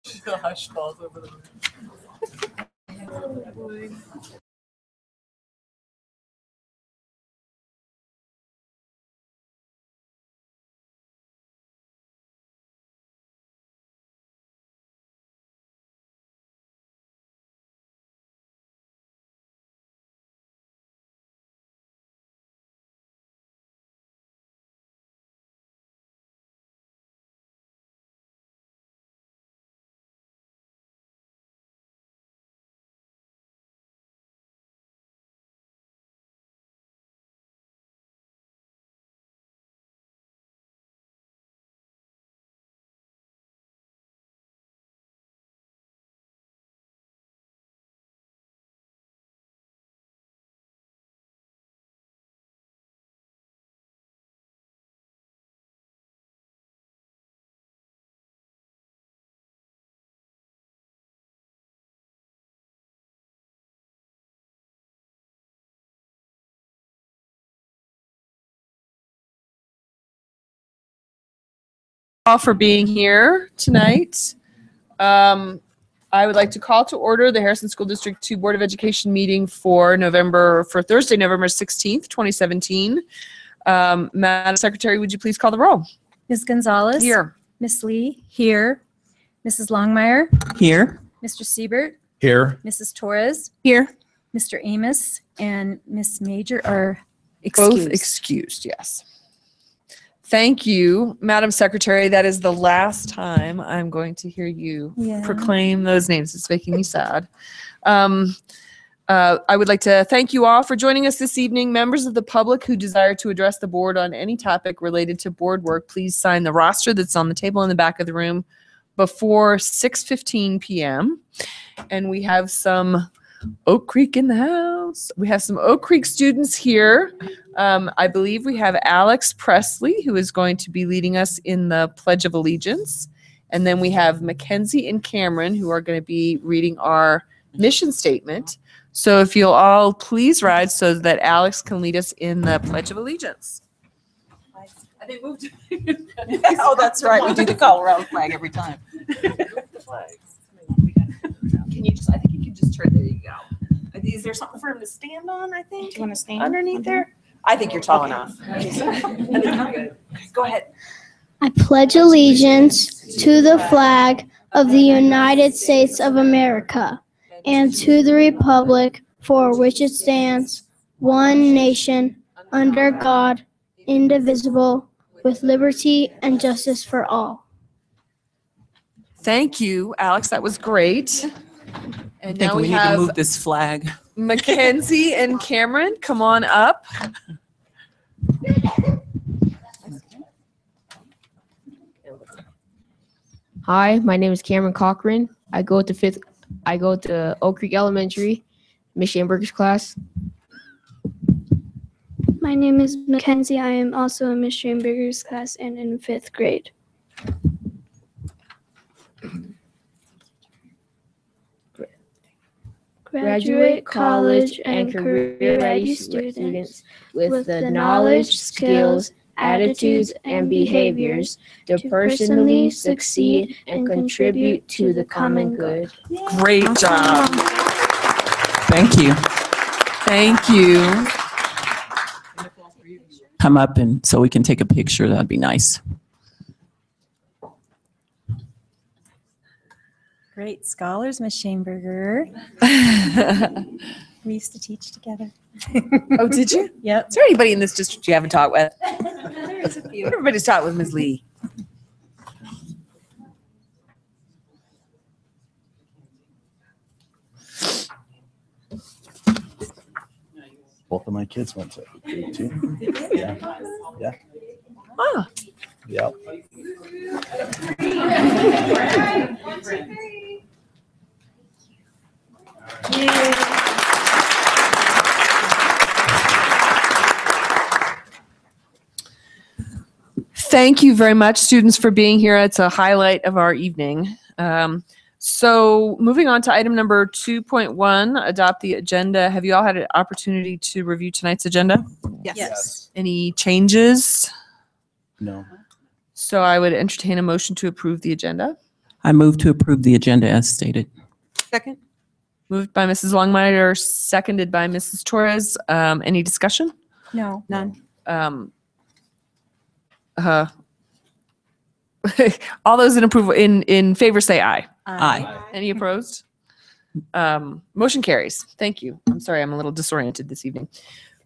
Hush falls over the room. All for being here tonight. I would like to call to order the Harrison School District 2 Board of Education meeting for Thursday, November 16th, 2017. Madam Secretary, would you please call the roll? Ms. Gonzalez. Here. Ms. Lee. Here. Mrs. Longmire. Here. Mr. Siebert. Here. Mrs. Torres. Here. Mr. Amos and Ms. Major are excused. Both excused, yes. Thank you, Madam Secretary. That is the last time I'm going to hear you proclaim those names. It's making me sad. I would like to thank you all for joining us this evening. Members of the public who desire to address the board on any topic related to board work, please sign the roster that's on the table in the back of the room before 6:15 p.m. And we have some Oak Creek in the house. We have some Oak Creek students here. I believe we have Alex Presley, who is going to be leading us in the Pledge of Allegiance. And then we have Mackenzie and Cameron, who are going to be reading our mission statement. So if you'll all please rise so that Alex can lead us in the Pledge of Allegiance. They moved. Oh, that's right. We do the Colorado flag every time. I think you can just turn, there you go. Is there something for him to stand on, I think? Do you want to stand underneath there? I think you're tall enough. I think you're good. Go ahead. I pledge allegiance to the flag of the United States of America and to the republic for which it stands, one nation, under God, indivisible, with liberty and justice for all. Thank you, Alex. That was great. I And think now we we need to have move this flag. Mackenzie and Cameron. Come on up. Hi, my name is Cameron Cochran. I go to Oak Creek Elementary, Miss Schamberger's class. My name is Mackenzie. I am also in Miss Schamberger's class and in 5th grade. Graduate college and career-ready students with the knowledge, skills, attitudes, and behaviors to personally succeed and contribute to the common good. Great job. Thank you. Thank you. Come up and so we can take a picture. That'd be nice. Great scholars, Ms. Schamberger. We used to teach together. Oh, did you? Yep. Is there anybody in this district you haven't taught with? There's a few. Everybody's taught with Ms. Lee. Both of my kids went to grade 2. Yeah. Yeah. Ah, Yep. thank you very much, students, for being here. It's a highlight of our evening. So moving on to item number 2.1, adopt the agenda. Have you all had an opportunity to review tonight's agenda? Yes. Any changes? No. So I would entertain a motion to approve the agenda. I move to approve the agenda as stated. Second? Moved by Mrs. Longmire, seconded by Mrs. Torres. Any discussion? No. None. Uh, all those in approval in favor say aye. Aye. Any opposed? Motion carries. Thank you. I'm sorry, I'm a little disoriented this evening.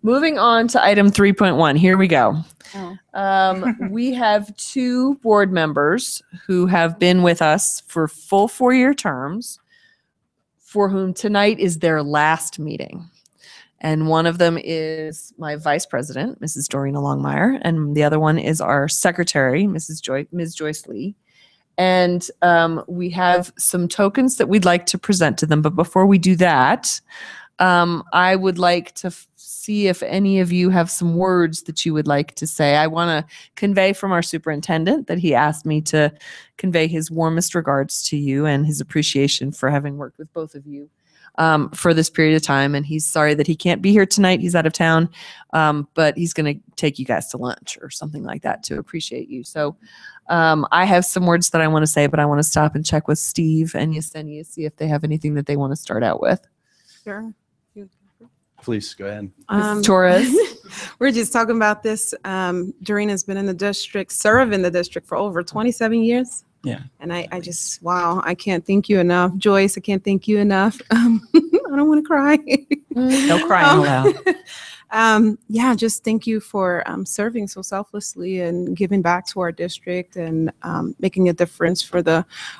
Moving on to item 3.1. Here we go. We have 2 board members who have been with us for full 4-year terms, for whom tonight is their last meeting. And one of them is my vice president, Mrs. Dorina Longmire, and the other one is our secretary, Ms. Joyce Lee. And we have some tokens that we'd like to present to them. But before we do that, I would like to see if any of you have some words that you would like to say. I want to convey from our superintendent that he asked me to convey his warmest regards to you and his appreciation for having worked with both of you for this period of time. And he's sorry that he can't be here tonight. He's out of town, but he's going to take you guys to lunch or something like that to appreciate you. So I have some words that I want to say, but I want to stop and check with Steve and Yesenia, see if they have anything that they want to start out with. Sure. Please go ahead. Mrs. Torres. We're just talking about this. Dorina's been in the district, served in the district for over 27 years. Yeah. And I just, wow, I can't thank you enough. Joyce, I can't thank you enough. I don't want to cry. No crying allowed. Yeah, just thank you for serving so selflessly and giving back to our district and making a difference for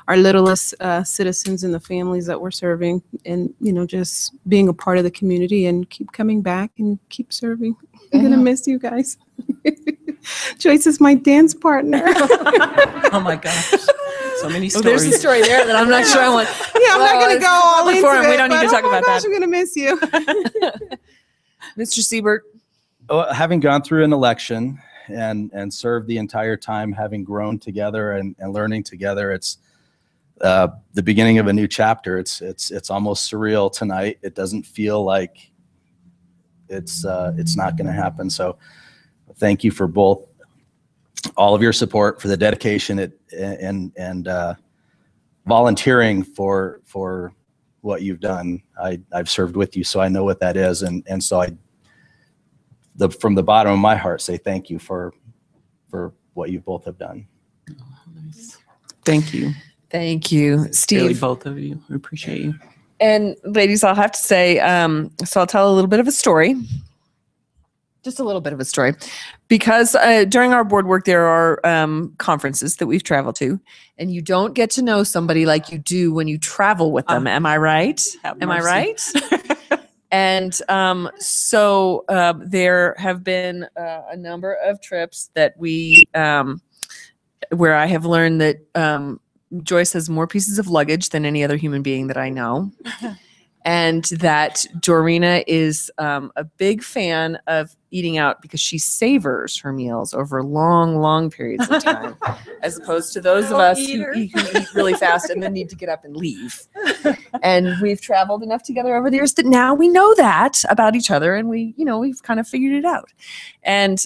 our littlest citizens and the families that we're serving, and just being a part of the community, and keep coming back and keep serving. I'm gonna miss you guys. Joyce is my dance partner. Oh my gosh. So many Well, stories. there's a story there that I'm not sure I want. Yeah, I'm not gonna go all public into forum. it. We don't need to but, talk oh my about gosh, that. I'm gonna miss you. Mr. Siebert. Having gone through an election and served the entire time, having grown together and learning together, it's the beginning of a new chapter. It's almost surreal tonight. It doesn't feel like it's not going to happen. So thank you for all of your support, for the dedication and volunteering for what you've done. I've served with you, so I know what that is. And so from the bottom of my heart, say thank you for what you both have done. Thank you. Thank you, Really, Steve. both of you. We appreciate you. And ladies, I'll have to say, so I'll tell a little bit of a story. Just a little bit of a story. Because during our board work, there are conferences that we've traveled to, and you don't get to know somebody like you do when you travel with them. Am I right? Have Am I mercy. right? And so there have been a number of trips that where I have learned that Joyce has more pieces of luggage than any other human being that I know. And that Dorina is a big fan of eating out because she savors her meals over long, long periods of time, as opposed to those of us who eat really fast and then need to get up and leave. And we've traveled enough together over the years that now we know that about each other, and we've kind of figured it out. And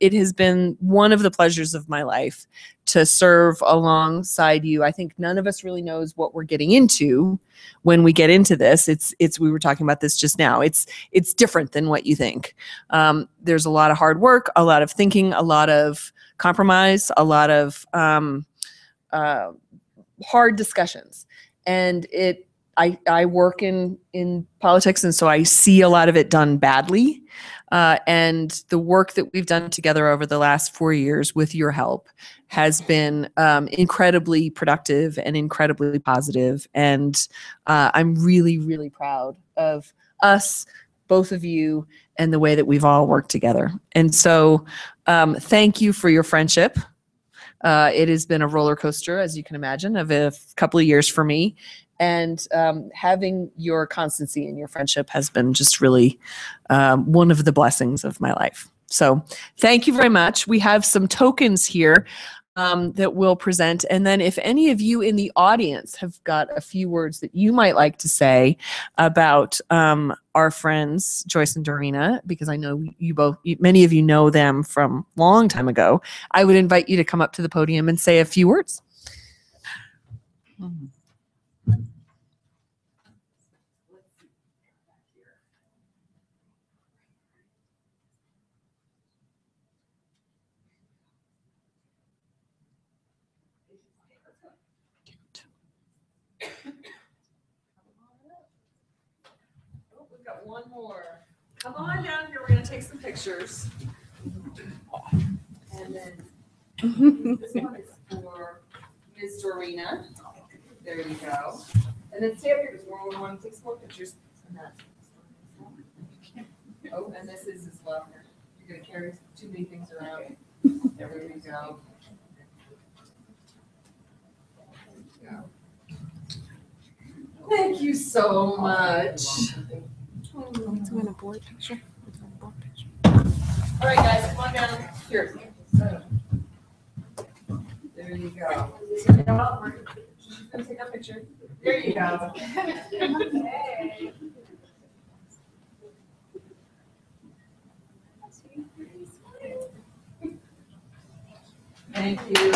it has been one of the pleasures of my life to serve alongside you. I think none of us really knows what we're getting into when we get into this. We were talking about this just now. It's different than what you think. There's a lot of hard work, a lot of thinking, a lot of compromise, a lot of hard discussions. And I work in politics, and so I see a lot of it done badly. And the work that we've done together over the last 4 years with your help has been incredibly productive and incredibly positive. And I'm really, really proud of us, both of you, and the way that we've all worked together. And so thank you for your friendship. It has been a roller coaster, as you can imagine, of a couple of years for me. And having your constancy in your friendship has been just really one of the blessings of my life. So thank you very much. We have some tokens here that we'll present. And then if any of you in the audience have got a few words that you might like to say about our friends, Joyce and Dorina, because I know many of you know them from a long time ago, I would invite you to come up to the podium and say a few words. We've got one more. Come on down here. We're going to take some pictures. And then this one is for Ms. Dorina. There you go. And then stay up here because we're going to take some more pictures. Oh, and this is as well. You're going to carry too many things around. There we go. Thank you so much. Doing a board picture. All right, guys, come on down here. There you go. She's gonna take a picture. There you go. Okay. Thank you.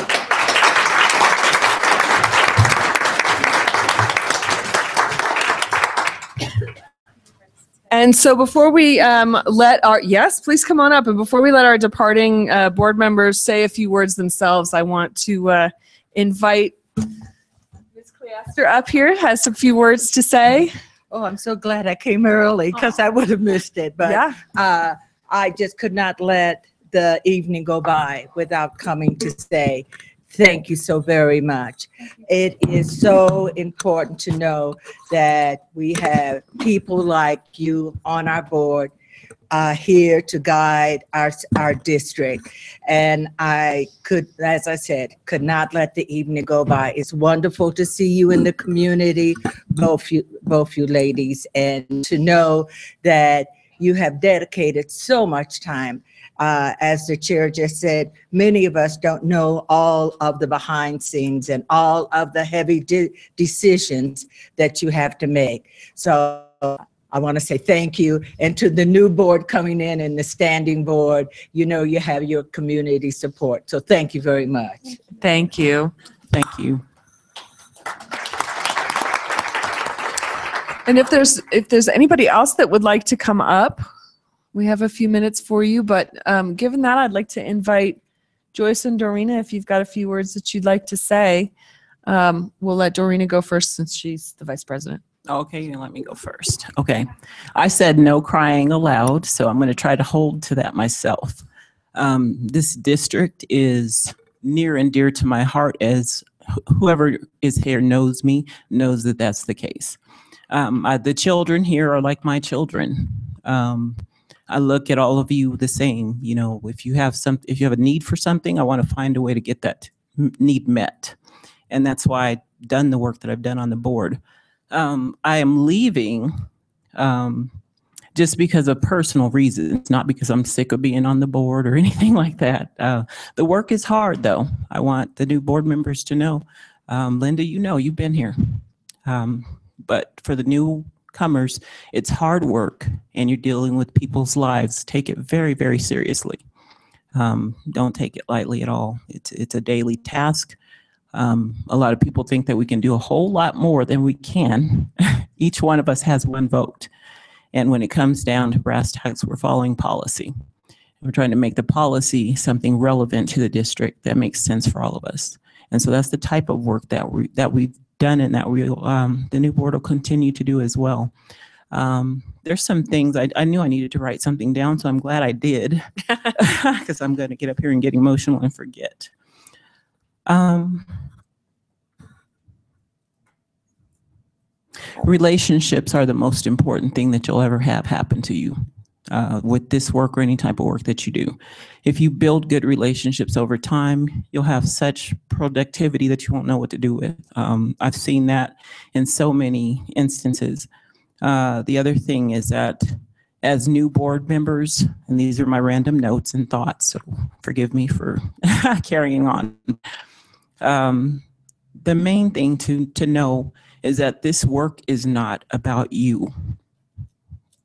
And so before we let our, yes, please come on up. And before we let our departing board members say a few words themselves, I want to invite Ms. Cleaster up here, has a few words to say. Oh, I'm so glad I came early because I would have missed it. But Yeah. I just could not let the evening go by without coming to say thank you so very much. It is so important to know that we have people like you on our board here to guide our district. And I could, as I said, could not let the evening go by. It's wonderful to see you in the community, both you ladies, and to know that you have dedicated so much time. As the chair just said, many of us don't know all of the behind scenes and all of the heavy decisions that you have to make. So I want to say thank you. And to the new board coming in and the standing board, you know you have your community support. So thank you very much. Thank you. Thank you. And if there's anybody else that would like to come up, we have a few minutes for you. But given that, I'd like to invite Joyce and Dorina, if you've got a few words that you'd like to say. We'll let Dorina go first since she's the vice president. Okay, you let me go first. Okay. I said no crying aloud, so I'm going to try to hold to that myself. This district is near and dear to my heart, as whoever is here knows me, knows that that's the case. The children here are like my children. I look at all of you the same. You know, if you have a need for something, I want to find a way to get that need met. And that's why I've done the work that I've done on the board. I am leaving just because of personal reasons, not because I'm sick of being on the board or anything like that. The work is hard, though. I want the new board members to know. Linda, you know, you've been here. But for the newcomers, it's hard work, and you're dealing with people's lives. Take it very, very seriously. Don't take it lightly at all. It's a daily task. A lot of people think that we can do a whole lot more than we can. Each one of us has one vote. And when it comes down to brass tacks, we're following policy. We're trying to make the policy something relevant to the district that makes sense for all of us. And so that's the type of work that we've done and that the new board will continue to do as well. There's some things I knew I needed to write something down, so I'm glad I did, because I'm going to get up here and get emotional and forget. Relationships are the most important thing that you'll ever have happen to you with this work or any type of work that you do. If you build good relationships over time, you'll have such productivity that you won't know what to do with. I've seen that in so many instances. The other thing is that as new board members, and these are my random notes and thoughts, so forgive me for carrying on. The main thing to know is that this work is not about you.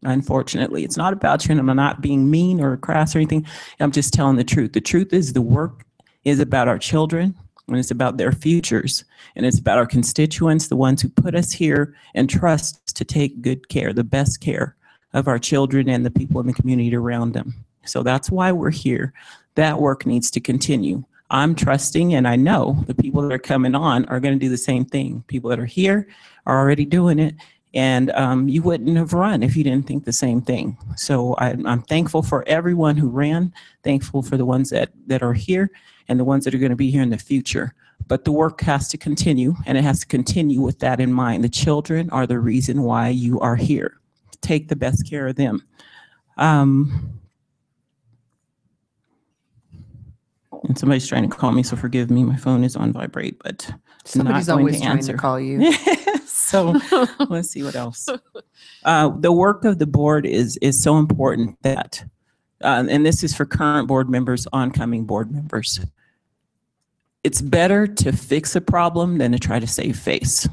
Unfortunately, it's not about you, and I'm not being mean or crass or anything. I'm just telling the truth. The truth is the work is about our children. and it's about their futures, and it's about our constituents, the ones who put us here and trust us to take good care, the best care of our children and the people in the community around them. So that's why we're here. That work needs to continue. I'm trusting, and I know the people that are coming on are going to do the same thing. People that are here are already doing it. And you wouldn't have run if you didn't think the same thing. So I'm thankful for everyone who ran, thankful for the ones that are here and the ones that are going to be here in the future. But the work has to continue, and it has to continue with that in mind. The children are the reason why you are here. Take the best care of them. And somebody's trying to call me, so forgive me. My phone is on vibrate, but Somebody's not going always to trying answer. to call you. So let's see what else. The work of the board is so important that, and this is for current board members, oncoming board members. It's better to fix a problem than to try to save face.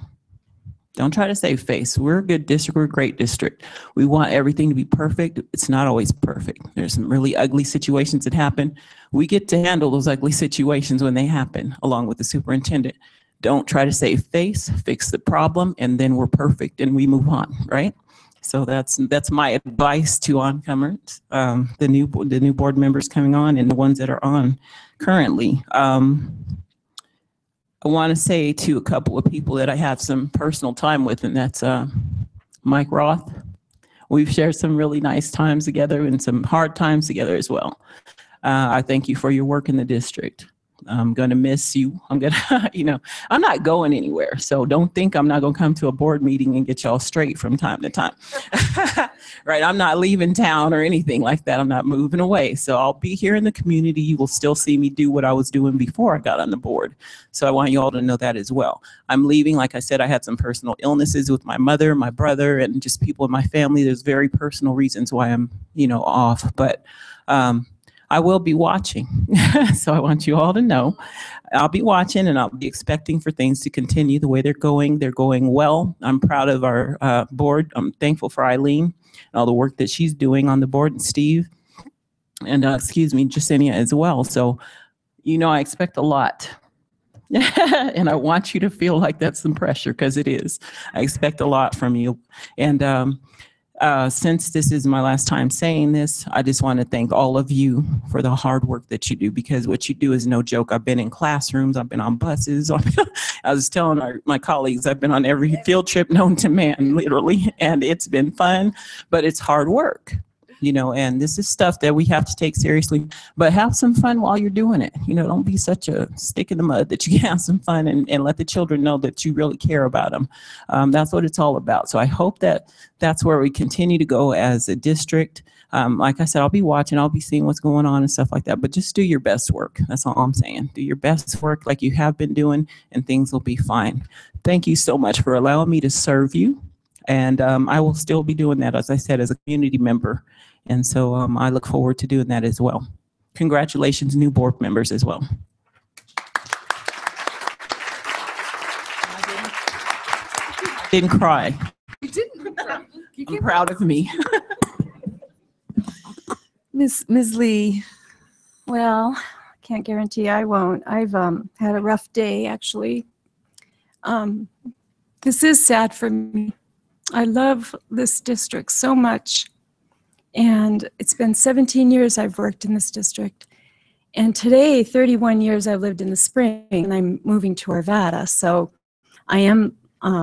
Don't try to save face. We're a good district. We're a great district. We want everything to be perfect. It's not always perfect. There's some really ugly situations that happen. We get to handle those ugly situations when they happen, along with the superintendent. Don't try to save face, fix the problem, and then we're perfect and we move on, right? So that's my advice to oncomers, the new board members coming on and the ones that are on currently. I want to say to a couple of people that I have some personal time with, and that's Mike Roth. We've shared some really nice times together and some hard times together as well. I thank you for your work in the district. I'm going to miss you. I'm going to, I'm not going anywhere. So don't think I'm not going to come to a board meeting and get y'all straight from time to time. Right? I'm not leaving town or anything like that. I'm not moving away. So I'll be here in the community. You will still see me do what I was doing before I got on the board. So I want you all to know that as well. I'm leaving. Like I said, I had some personal illnesses with my mother, my brother, and just people in my family. There's very personal reasons why I'm, off. But I will be watching. So I want you all to know I'll be watching, and I'll be expecting for things to continue the way they're going. They're going well. I'm proud of our board. I'm thankful for Eileen and all the work that she's doing on the board, and Steve, and Jasenia as well. So, I expect a lot. And I want you to feel like that's some pressure, because it is. I expect a lot from you. And since this is my last time saying this, I just want to thank all of you for the hard work that you do, because what you do is no joke. I've been in classrooms, I've been on buses. I was telling my colleagues, I've been on every field trip known to man, literally, and it's been fun, but it's hard work. And this is stuff that we have to take seriously, but have some fun while you're doing it. Don't be such a stick in the mud that you can have some fun and let the children know that you really care about them. That's what it's all about. So I hope that that's where we continue to go as a district. Like I said, I'll be watching, I'll be seeing what's going on and stuff like that, but just do your best work. That's all I'm saying. Do your best work like you have been doing, and things will be fine. Thank you so much for allowing me to serve you. And I will still be doing that, as I said, as a community member. And so I look forward to doing that as well. Congratulations, new board members as well. I didn't cry. You didn't cry. I'm proud of me. Ms. Lee. Well, can't guarantee I won't. I've had a rough day, actually. This is sad for me. I love this district so much. And it's been 17 years I've worked in this district. And today, 31 years I've lived in the Spring, and I'm moving to Arvada. So I am,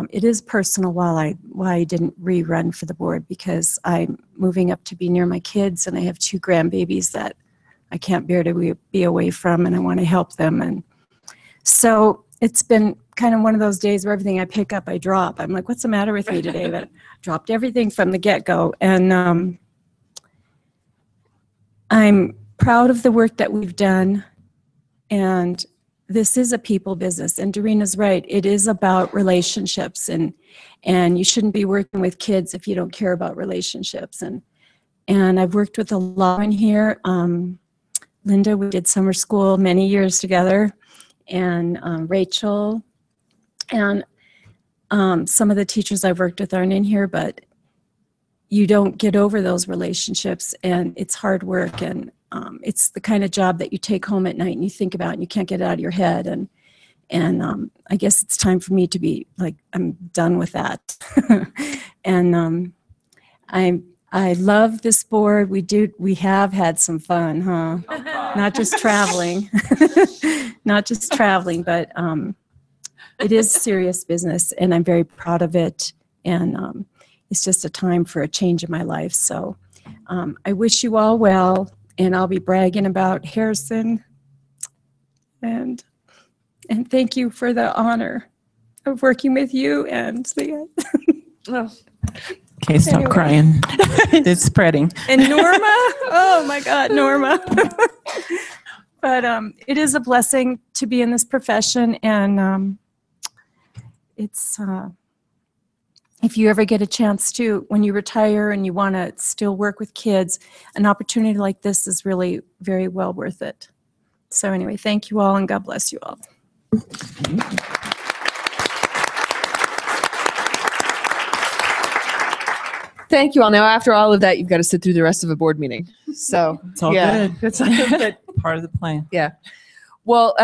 it is personal why I didn't rerun for the board, because I'm moving up to be near my kids, and I have 2 grandbabies that I can't bear to be away from, and I want to help them. And so it's been kind of one of those days where everything I pick up, I drop. I'm like, what's the matter with me today? But I dropped everything from the get-go. And I'm proud of the work that we've done, and this is a people business, and Doreena's right. It is about relationships, and you shouldn't be working with kids if you don't care about relationships. And I've worked with a lot in here. Linda, we did summer school many years together, and Rachel, and some of the teachers I've worked with aren't in here, but you don't get over those relationships, and it's hard work, and it's the kind of job that you take home at night and you think about and you can't get it out of your head. And And I guess it's time for me to be like, I'm done with that. And I love this board. We have had some fun, huh? Not just traveling, not just traveling, but it is serious business, and I'm very proud of it. And it's just a time for a change in my life. So I wish you all well, and I'll be bragging about Harrison. And thank you for the honor of working with you and Leah. Oh. Okay, stop Anyway. crying. It's spreading. And Norma, oh my God, Norma. But it is a blessing to be in this profession, and it's if you ever get a chance to, when you retire and you want to still work with kids, an opportunity like this is really very well worth it. So anyway, thank you all, and God bless you all. Thank you all. Now, after all of that, you've got to sit through the rest of a board meeting. So It's all yeah, good. it's good. Part of the plan. Well,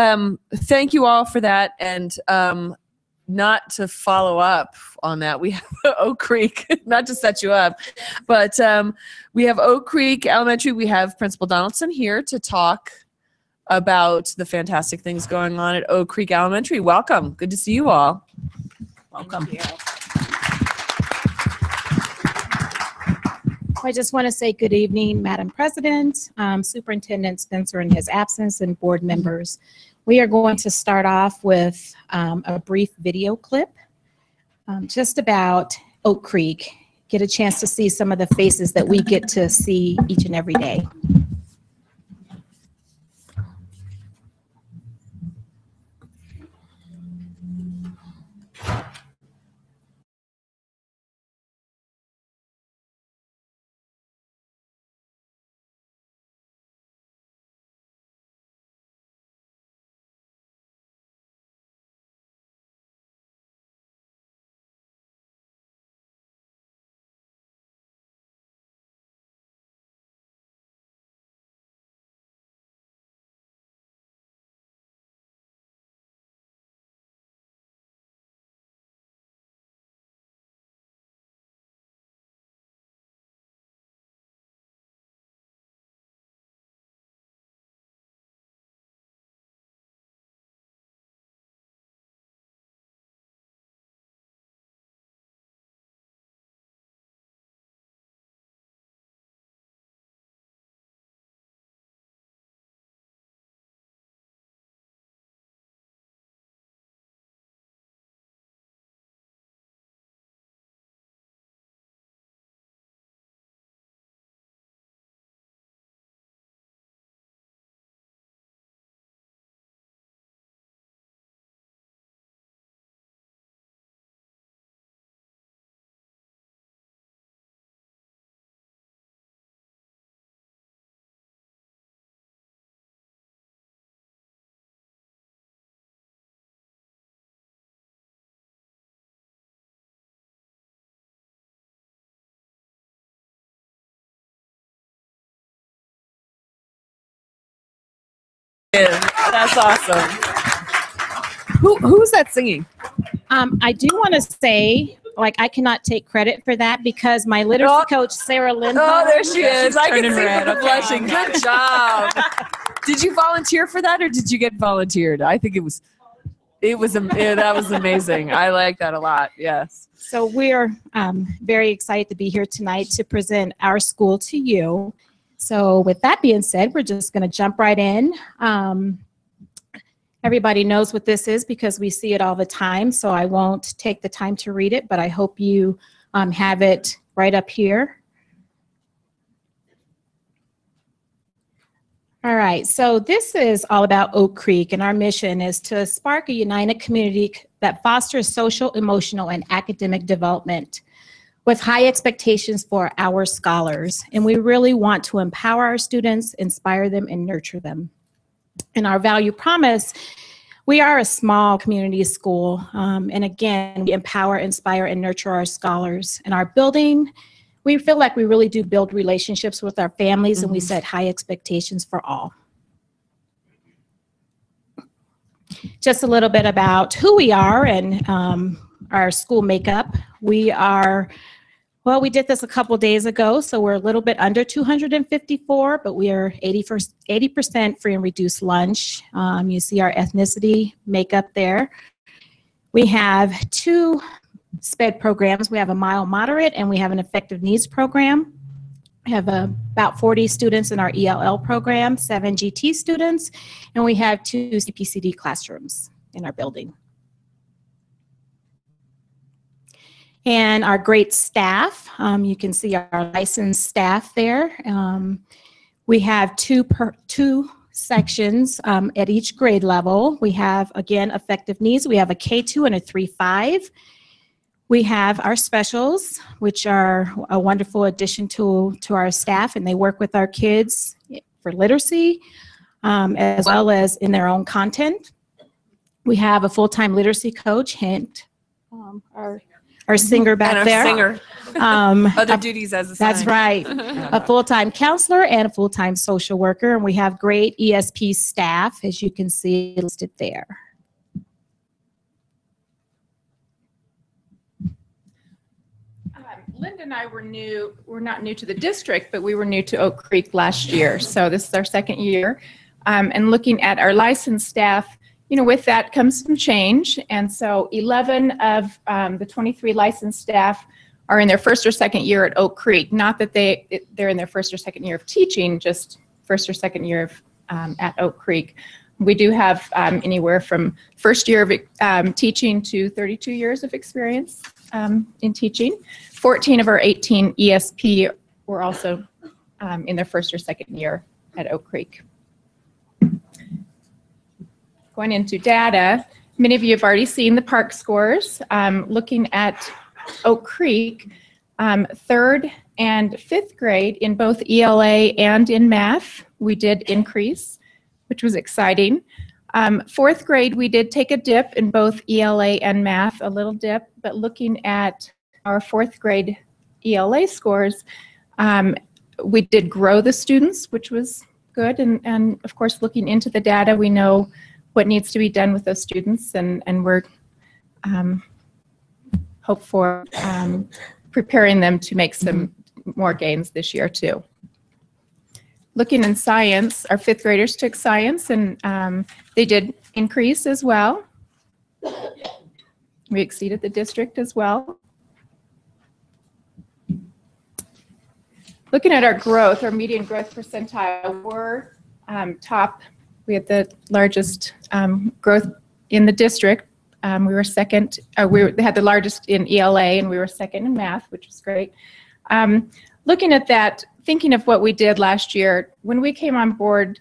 thank you all for that. And not to follow up on that, we have Oak Creek, not to set you up, but we have Oak Creek Elementary. We have Principal Donaldson here to talk about the fantastic things going on at Oak Creek Elementary. Welcome. Good to see you all. Welcome. I just want to say good evening, Madam President, Superintendent Spencer in his absence, and board members. We are going to start off with a brief video clip just about Oak Creek. Get a chance to see some of the faces that we get to see each and every day. That's awesome. Who's that singing? I do want to say, like, I cannot take credit for that because my literacy coach, Sarah Lindholm. Oh, there she is. I can turning see red. from the blushing. Good job. Did you volunteer for that, or did you get volunteered? I think that was amazing. I like that a lot. Yes. So we're very excited to be here tonight to present our school to you. So with that being said, we're just going to jump right in. Everybody knows what this is because we see it all the time, so I won't take the time to read it, but I hope you have it right up here. All right, so this is all about Oak Creek, and our mission is to spark a united community that fosters social, emotional, and academic development with high expectations for our scholars. And we really want to empower our students, inspire them, and nurture them. And our value promise, we are a small community school. And again, we empower, inspire, and nurture our scholars. In our building, we feel like we really do build relationships with our families, and we set high expectations for all. just a little bit about who we are and our school makeup. We are, well, we did this a couple days ago, so we're a little bit under 254, but we are 80% free and reduced lunch. You see our ethnicity makeup there. We have 2 SPED programs. We have a mild moderate and we have an effective needs program. We have about 40 students in our ELL program, 7 GT students, and we have 2 CPCD classrooms in our building. And our great staff, you can see our licensed staff there. We have two sections at each grade level. We have, again, effective needs. We have a K2 and a 3-5. We have our specials, which are a wonderful addition to our staff, and they work with our kids for literacy, as well as in their own content. We have a full-time literacy coach, Hint, our singer back And our there. singer. Other duties as assigned. That's right. A full-time counselor and a full-time social worker, and we have great ESP staff, as you can see listed there. Linda and I we're not new to the district, but we were new to Oak Creek last year. So this is our second year. And looking at our licensed staff, you know, with that comes some change. And so 11 of the 23 licensed staff are in their first or second year at Oak Creek. Not that they're in their first or second year of teaching, just first or second year of, at Oak Creek. We do have anywhere from first year of teaching to 32 years of experience in teaching. 14 of our 18 ESP were also in their first or second year at Oak Creek. Going into data, many of you have already seen the PARCC scores. Looking at Oak Creek, 3rd and 5th grade in both ELA and in math, we did increase, which was exciting. 4th grade, we did take a dip in both ELA and math, a little dip, but looking at our 4th grade ELA scores, we did grow the students, which was good. And of course, looking into the data, we know what needs to be done with those students, and we're hope for preparing them to make some more gains this year too. Looking in science, our 5th graders took science, and they did increase as well. We exceeded the district as well. Looking at our growth, our median growth percentile, we're top. We had the largest growth in the district. We were second. We had the largest in ELA, and we were second in math, which was great. Looking at that, thinking of what we did last year, when we came on board,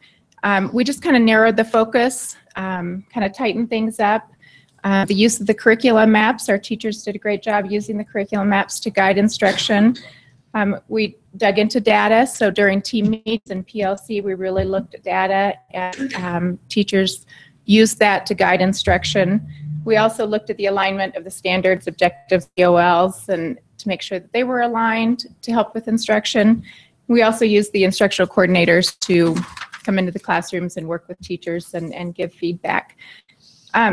we just kind of narrowed the focus, kind of tightened things up. The use of the curriculum maps, our teachers did a great job using the curriculum maps to guide instruction. We dug into data, so during team meets and PLC, we really looked at data, and teachers used that to guide instruction. We also looked at the alignment of the standards, objectives, EOLs, and to make sure that they were aligned to help with instruction. We also used the instructional coordinators to come into the classrooms and work with teachers and give feedback.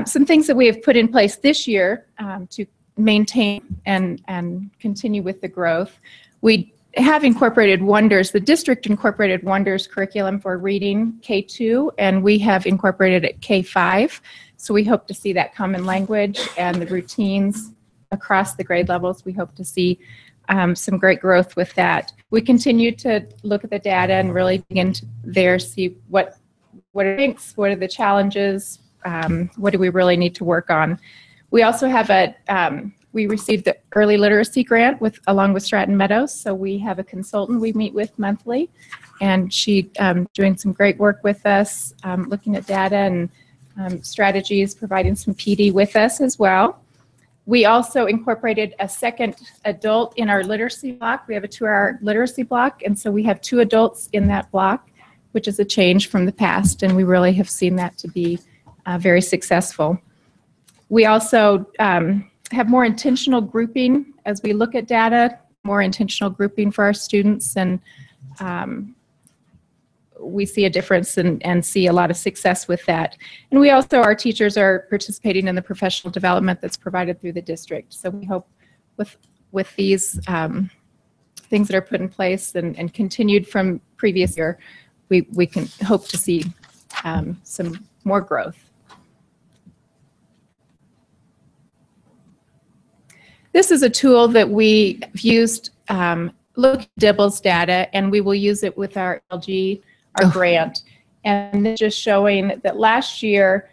Some things that we have put in place this year to maintain and continue with the growth. We have incorporated Wonders. The district incorporated Wonders curriculum for reading K2, and we have incorporated it K5. So we hope to see that common language and the routines across the grade levels. We hope to see some great growth with that. We continue to look at the data and really dig into there, see what it thinks, what are the challenges, what do we really need to work on. We also have we received the early literacy grant along with Stratton Meadows, so we have a consultant we meet with monthly, and she doing some great work with us, looking at data and strategies, providing some PD with us as well. We also incorporated a second adult in our literacy block. We have a 2-hour literacy block, and so we have 2 adults in that block, which is a change from the past, and we really have seen that to be very successful. We also have more intentional grouping as we look at data, more intentional grouping for our students, and we see a difference and see a lot of success with that. And we also, our teachers are participating in the professional development that's provided through the district. So we hope with these things that are put in place and continued from previous year, we can hope to see some more growth. This is a tool that we've used, look at DIBELS data, and we will use it with our LG, our grant. And it's just showing that last year,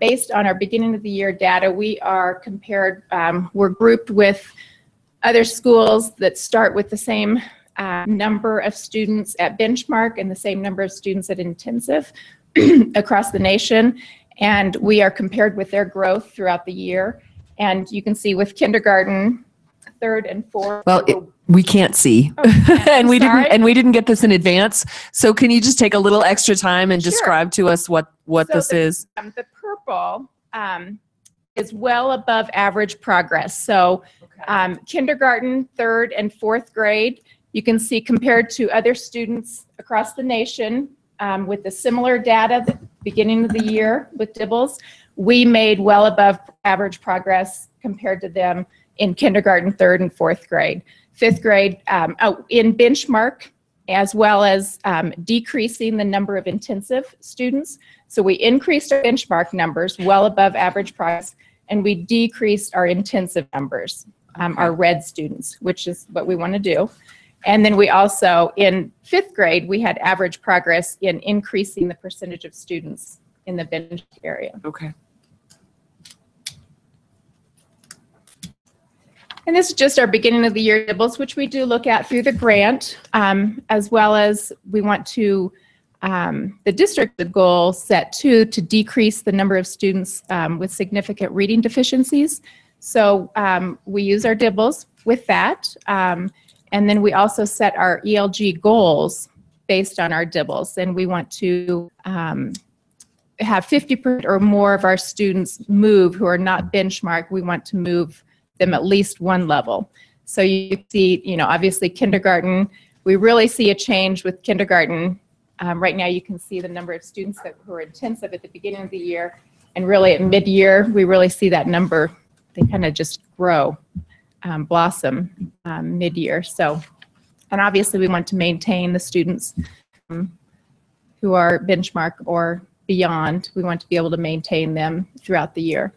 based on our beginning of the year data, we are compared, we're grouped with other schools that start with the same number of students at benchmark and the same number of students at intensive across the nation. And we are compared with their growth throughout the year. And you can see with kindergarten, third and fourth. Well, we can't see, and we didn't get this in advance. So can you just take a little extra time and describe to us what this is? The purple is well above average progress. So kindergarten, third and fourth grade, you can see compared to other students across the nation with the similar data at the beginning of the year with DIBELS, we made well above average progress compared to them in kindergarten, third and fourth grade. Fifth grade, in benchmark, as well as decreasing the number of intensive students. So we increased our benchmark numbers well above average progress, and we decreased our intensive numbers, our red students, which is what we want to do. And then we also, in fifth grade, we had average progress in increasing the percentage of students in the bench area. Okay. And this is just our beginning of the year DIBELS, which we do look at through the grant, as well as we want to, the district, the goal set to decrease the number of students with significant reading deficiencies. So we use our DIBELS with that. And then we also set our ELG goals based on our DIBELS. And we want to have 50% or more of our students move who are not benchmark. We want to move them at least one level. So you see, obviously kindergarten, we really see a change with kindergarten. Right now you can see the number of students who are intensive at the beginning of the year, and really at mid-year, we really see that number, they kind of just grow, blossom mid-year. So, and obviously we want to maintain the students who are benchmark or beyond. We want to be able to maintain them throughout the year.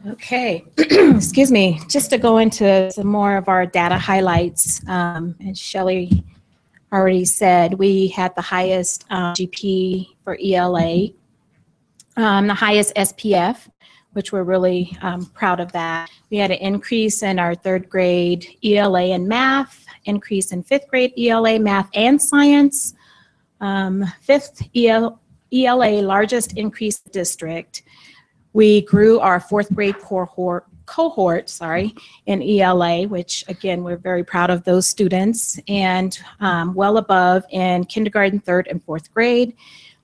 Okay, excuse me, just to go into some more of our data highlights, as Shelley already said, we had the highest GP for ELA, the highest SPF, which we're really proud of that. We had an increase in our third grade ELA and math, increase in fifth grade ELA, math and science, fifth ELA, largest increase in district. We grew our fourth grade cohort in ELA, which again, we're very proud of those students, and well above in kindergarten, third and fourth grade.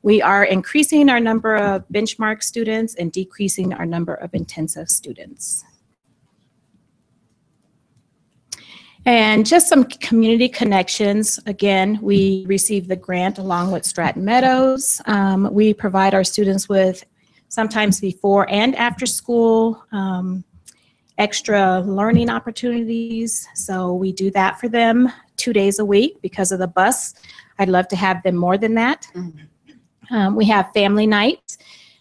We are increasing our number of benchmark students and decreasing our number of intensive students. And just some community connections. Again, we received the grant along with Stratton Meadows. We provide our students with sometimes before and after school, extra learning opportunities. So we do that for them 2 days a week because of the bus. I'd love to have them more than that. We have family nights.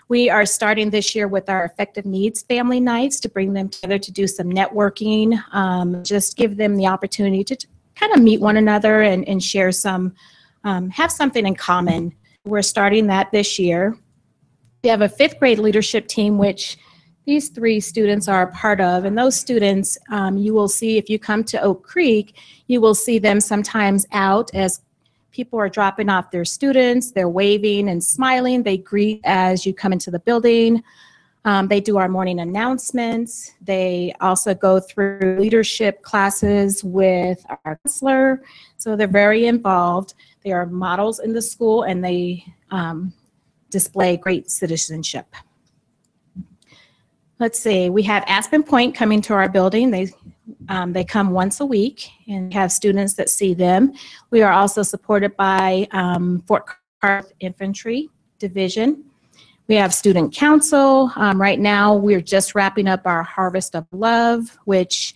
We are starting this year with our Effective Needs family nights to bring them together to do some networking, just give them the opportunity to kind of meet one another and share some, have something in common. We're starting that this year. We have a fifth grade leadership team, which these 3 students are a part of. And those students, you will see if you come to Oak Creek, you will see them sometimes out as people are dropping off their students. They're waving and smiling. They greet as you come into the building. They do our morning announcements. They also go through leadership classes with our counselor. So they're very involved. They are models in the school, and they display great citizenship. let's see, we have Aspen Point coming to our building. They come once a week and have students that see them. We are also supported by Fort Carth Infantry Division. We have student council. Right now, we're just wrapping up our Harvest of Love, which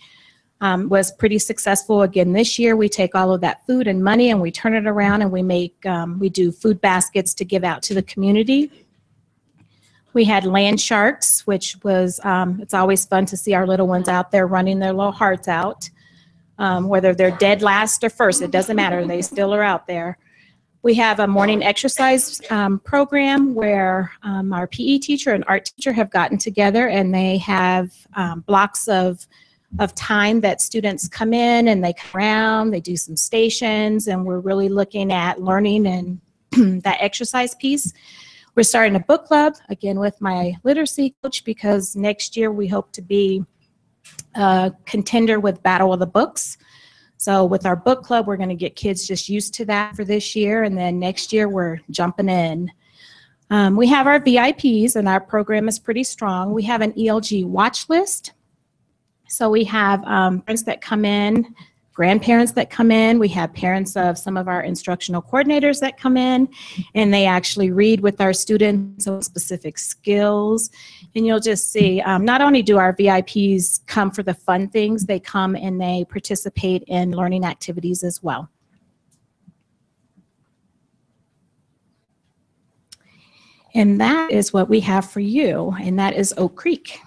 was pretty successful again this year. We take all of that food and money and we turn it around and we do food baskets to give out to the community. We had Land Sharks, which was, it's always fun to see our little ones out there running their little hearts out. Whether they're dead last or first, it doesn't matter. They still are out there. We have a morning exercise program where our PE teacher and art teacher have gotten together and they have blocks of time that students come in and they come around, they do some stations, and we're really looking at learning and that exercise piece. We're starting a book club, again, with my literacy coach, because next year we hope to be a contender with Battle of the Books. So with our book club, we're going to get kids just used to that for this year, and then next year we're jumping in. We have our VIPs, and our program is pretty strong. We have an ELG watch list. So we have parents that come in, grandparents that come in. We have parents of some of our instructional coordinators that come in, and they actually read with our students on specific skills. And you'll just see, not only do our VIPs come for the fun things, they come and they participate in learning activities as well. And that is what we have for you, and that is Oak Creek.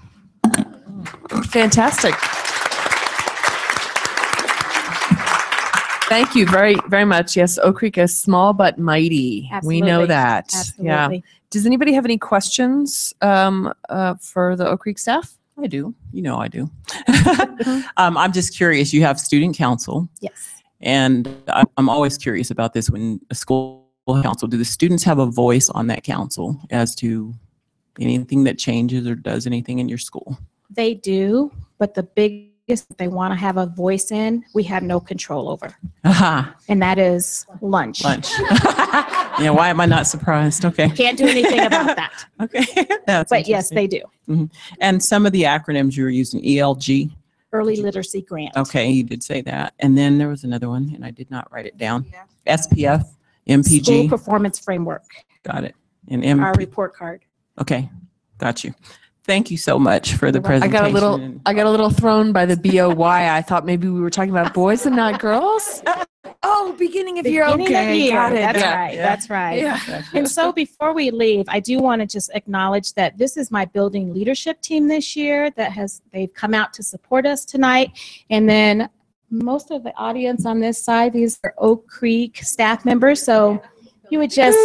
Fantastic. Thank you very, very much. Yes, Oak Creek is small but mighty. Absolutely. We know that. Absolutely. Yeah. Does anybody have any questions for the Oak Creek staff? I do. You know I do. I'm just curious. You have student council. Yes. And I'm always curious about this when a school council, do the students have a voice on that council as to anything that changes or does anything in your school? They do, but the biggest they want to have a voice in, we have no control over. Aha. And that is lunch. Lunch. Yeah, why am I not surprised? Okay. Can't do anything about that. Okay. That's But yes, interesting. they do. Mhm. And some of the acronyms you were using, ELG. Early Literacy Grant. Okay, you did say that. And then there was another one, and I did not write it down. SPF, MPG. School Performance Framework, Got it. And our MP. report card. Okay, got you. Thank you so much for the I presentation. got a little thrown by the BOY. I thought maybe we were talking about boys and not girls. Oh, beginning of year. Beginning of Okay, year. got it. That's Yeah, right. yeah. That's right. Yeah. And so before we leave, I do want to just acknowledge that this is my building leadership team this year they've come out to support us tonight. And then most of the audience on this side, these are Oak Creek staff members. So you would just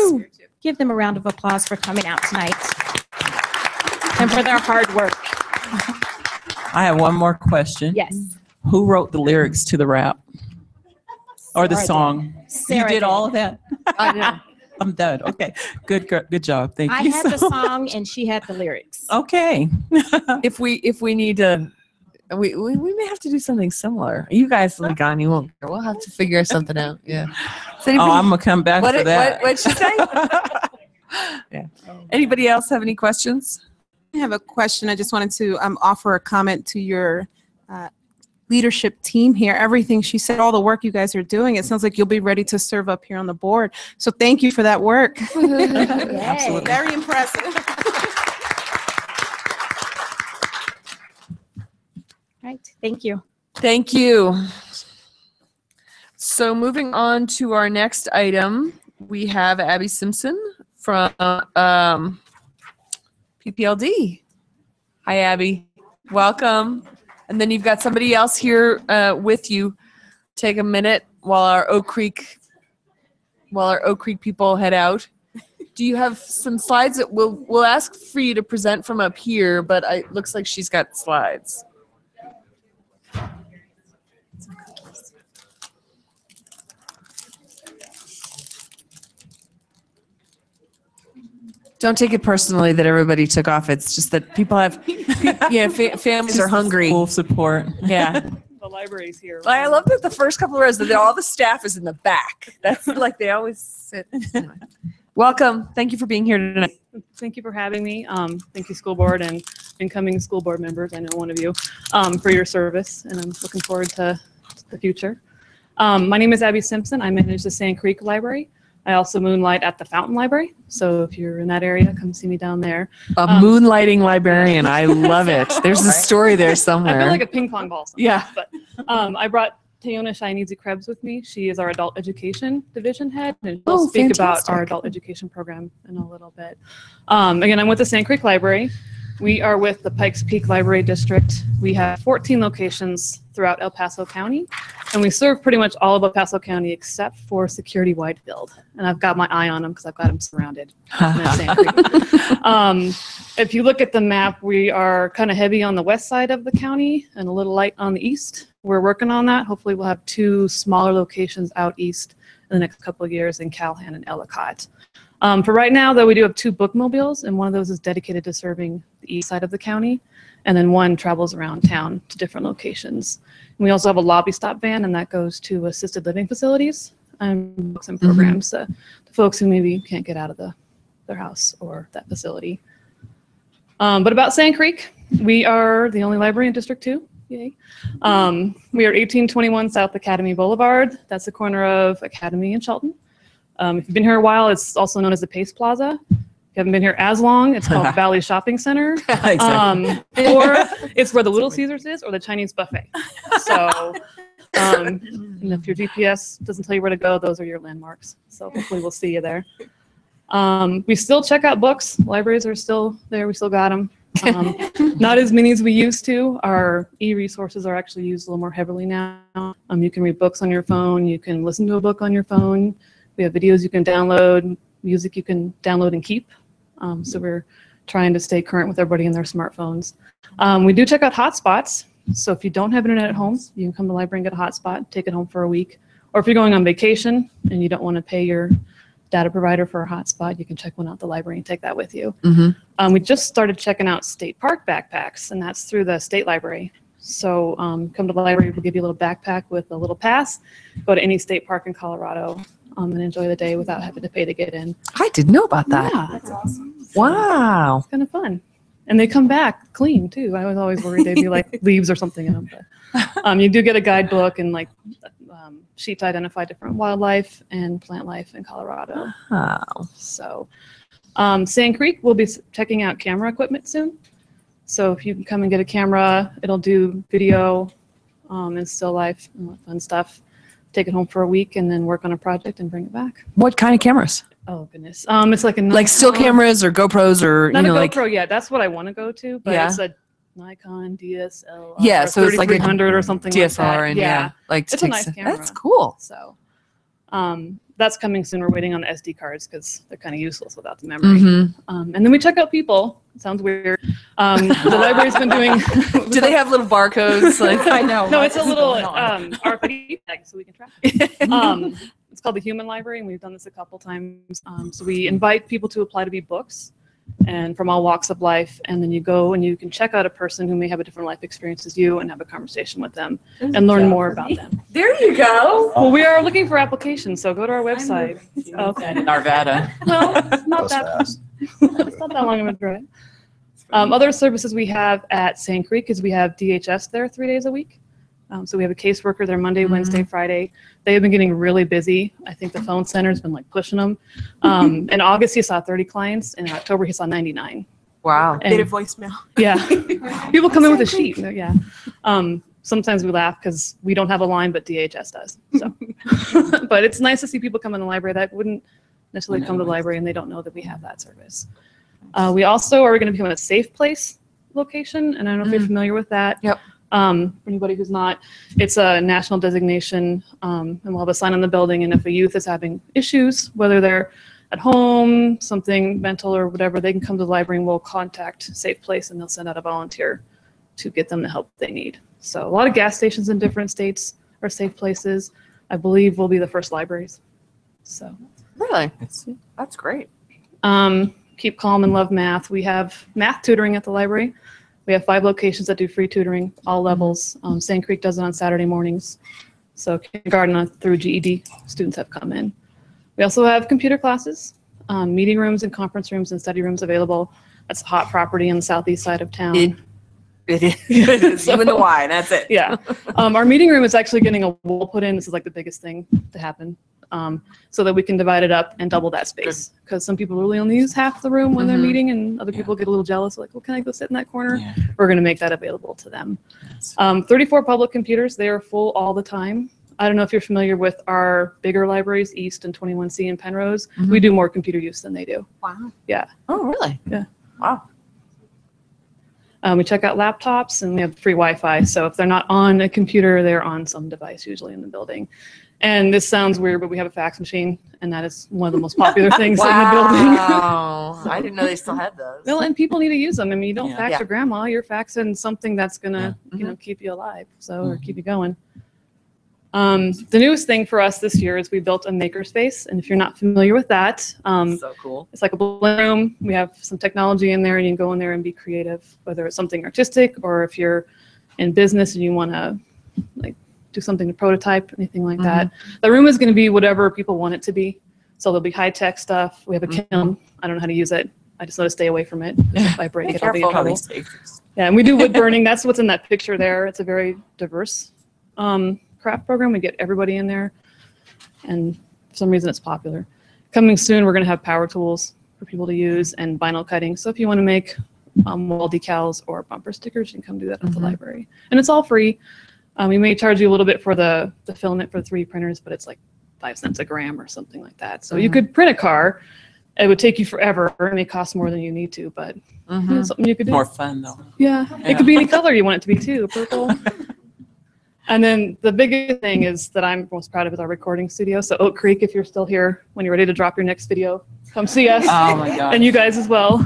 give them a round of applause for coming out tonight and for their hard work. I have one more question. Yes. Who wrote the lyrics to the rap? Or the Sarah did. song? Sarah You did all of that? I know. I'm done. Okay. Good job. Thank I you. had the song and she had the lyrics. Okay. If we need to, we may have to do something similar. You guys will be gone. You won't. We'll have to figure something out. Yeah. Does anybody- Oh, I'm gonna come back what for that. what'd she say? Yeah. Anybody else have any questions? I have a question. I just wanted to offer a comment to your leadership team here. Everything she said, all the work you guys are doing, it sounds like you'll be ready to serve up here on the board. So thank you for that work. Absolutely. Very impressive. Right. Thank you. Thank you. So moving on to our next item, we have Abby Simpson from PPLD. Hi, Abby. Welcome. And then you've got somebody else here with you. Take a minute while our Oak Creek people head out. Do you have some slides that we'll ask for you to present from up here, but it looks like she's got slides. Don't take it personally that everybody took off. It's just that people have, families are hungry. Full support. Yeah. The library's here. I love that the first couple of rows, that all the staff is in the back. That's like they always sit. Anyway. Welcome. Thank you for being here tonight. Thank you for having me. Thank you, school board and incoming school board members. I know one of you for your service, and I'm looking forward to the future. My name is Abby Simpson. I manage the Sand Creek Library. I also moonlight at the Fountain Library. So if you're in that area, come see me down there. A moonlighting librarian. I love it. There's a story there somewhere. I feel like a ping pong ball. Yeah. But I brought Tayona Shinizi Krebs with me. She is our adult education division head, and she'll speak about our adult education program in a little bit. Again, I'm with the Sand Creek Library. We are with the Pikes Peak Library District. We have 14 locations throughout El Paso County, and we serve pretty much all of El Paso County except for Security Whitefield. And I've got my eye on them because I've got them surrounded. If you look at the map, we are kind of heavy on the west side of the county and a little light on the east. We're working on that. Hopefully we'll have 2 smaller locations out east in the next couple of years in Calhoun and Ellicott. For right now, though, we do have 2 bookmobiles, and one of those is dedicated to serving the east side of the county, and then one travels around town to different locations. And we also have a lobby stop van, and that goes to assisted living facilities and books and programs to folks who maybe can't get out of their house or that facility. But about Sand Creek, we are the only library in District 2. Yay. We are 1821 South Academy Boulevard. That's the corner of Academy and Shelton. If you've been here a while, it's also known as the Pace Plaza. If you haven't been here as long, it's called Valley Shopping Center. Or it's where the Little Caesars is or the Chinese buffet. So and if your GPS doesn't tell you where to go, those are your landmarks. So hopefully we'll see you there. We still check out books. Libraries are still there. We still got them. Not as many as we used to. Our e-resources are actually used a little more heavily now. You can read books on your phone. You can listen to a book on your phone. We have videos you can download, music you can download and keep. So we're trying to stay current with everybody in their smartphones. We do check out hotspots. So if you don't have internet at home, you can come to the library and get a hotspot, take it home for a week. Or if you're going on vacation and you don't want to pay your data provider for a hotspot, you can check one out at the library and take that with you. We just started checking out state park backpacks, and that's through the state library. So come to the library, we'll give you a little backpack with a little pass, go to any state park in Colorado, and enjoy the day without having to pay to get in. I didn't know about that. Yeah. That's awesome. Wow. It's kind of fun. And they come back clean too. I was always worried they'd be like leaves or something in them. But you do get a guidebook and like sheet to identify different wildlife and plant life in Colorado. Wow. So Sand Creek, we'll be checking out camera equipment soon. So if you can come and get a camera, it'll do video and still life and fun stuff. Take it home for a week and then work on a project and bring it back. What kind of cameras? Oh goodness, it's like a still cameras or GoPros or not you know, a GoPro yet. That's what I want to go to, but Yeah. it's a Nikon DSLR. Yeah, so it's like a 3300 or something DSLR like that. and yeah, like it's a nice camera. That's cool. So that's coming soon. We're waiting on the SD cards because they're kind of useless without the memory. And then we check out people. It sounds weird. The library's been doing. Do they have little barcodes? Like I know. No, it's a little RFID tag so we can track it. It's called the Human Library, and we've done this a couple times. So we invite people to apply to be books, and from all walks of life, and then you go and you can check out a person who may have a different life experience as you and have a conversation with them and learn more about them. There you go. Well, we are looking for applications, so go to our website. Okay. Arvada. Well, it's not that it's not that long of a drive. Other services we have at Sand Creek is we have DHS there 3 days a week. So we have a caseworker there Monday, Wednesday, Friday. They have been getting really busy. I think the phone center's been like pushing them. In August, he saw 30 clients. In October, he saw 99. Wow. And- Did a voicemail. Yeah. People come in with a sheet. Yeah. Sometimes we laugh because we don't have a line, but DHS does. So, but it's nice to see people come in the library that wouldn't necessarily come to the library and they don't know that we have that service. We also are going to become a Safe Place location, and I don't know if you're familiar with that. Yep. For anybody who's not, it's a national designation, and we'll have a sign on the building, and if a youth is having issues, whether they're at home, something mental or whatever, they can come to the library and we'll contact Safe Place and they'll send out a volunteer to get them the help they need. So a lot of gas stations in different states are safe places. I believe we'll be the first libraries. So Really? That's great. Keep calm and love math. We have math tutoring at the library. We have 5 locations that do free tutoring, all levels. Sand Creek does it on Saturday mornings. So kindergarten through GED students have come in. We also have computer classes. meeting rooms and conference rooms and study rooms available. That's a hot property on the southeast side of town. It is. It is. You and the wine. That's it. Yeah. Our meeting room is actually getting a wall put in. This is like the biggest thing to happen. So that we can divide it up and double that space. Because some people really only use half the room when they're meeting, and other people get a little jealous, like, well, can I go sit in that corner? Yeah. We're going to make that available to them. 34 public computers. They are full all the time. I don't know if you're familiar with our bigger libraries, East and 21C and Penrose. We do more computer use than they do. Wow. Yeah. Oh, really? Yeah. Wow. We check out laptops, and we have free Wi-Fi. So if they're not on a computer, they're on some device, usually in the building. And this sounds weird, but we have a fax machine, and that is one of the most popular things in the building. Wow. I didn't know they still had those. Well, and people need to use them. I mean, you don't Yeah. fax Yeah. your grandma. You're faxing something that's gonna, keep you alive, or keep you going. The newest thing for us this year is we built a makerspace, and if you're not familiar with that, So cool. it's like a blend room. We have some technology in there, and you can go in there and be creative, whether it's something artistic or if you're in business and you want to like do something to prototype, anything like that. The room is going to be whatever people want it to be. So there'll be high-tech stuff. We have a kiln. I don't know how to use it. I just know to stay away from it. If I break it, I'll be in trouble. Yeah, and we do wood burning. That's what's in that picture there. It's a very diverse craft program. We get everybody in there, and for some reason it's popular. Coming soon, we're going to have power tools for people to use and vinyl cutting. So if you want to make wall decals or bumper stickers, you can come do that at the library. And it's all free. We may charge you a little bit for the filament for the 3D printers, but it's like 5 cents a gram or something like that. So you could print a car. It would take you forever. It may cost more than you need to, but it's something you could do. More fun though. Yeah, it could be any color you want it to be too, purple. And then the biggest thing is that I'm most proud of is our recording studio. So Oak Creek, if you're still here, when you're ready to drop your next video, come see us. Oh my God. And you guys as well.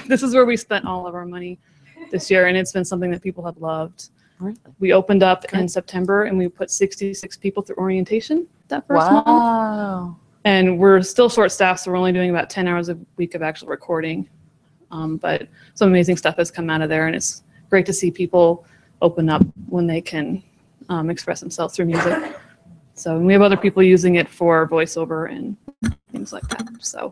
This is where we spent all of our money this year, and it's been something that people have loved. Really? We opened up in September, and we put 66 people through orientation that first month. Wow. And we're still short-staffed, so we're only doing about 10 hours a week of actual recording. But some amazing stuff has come out of there, and it's great to see people open up when they can express themselves through music. So we have other people using it for voiceover and things like that. So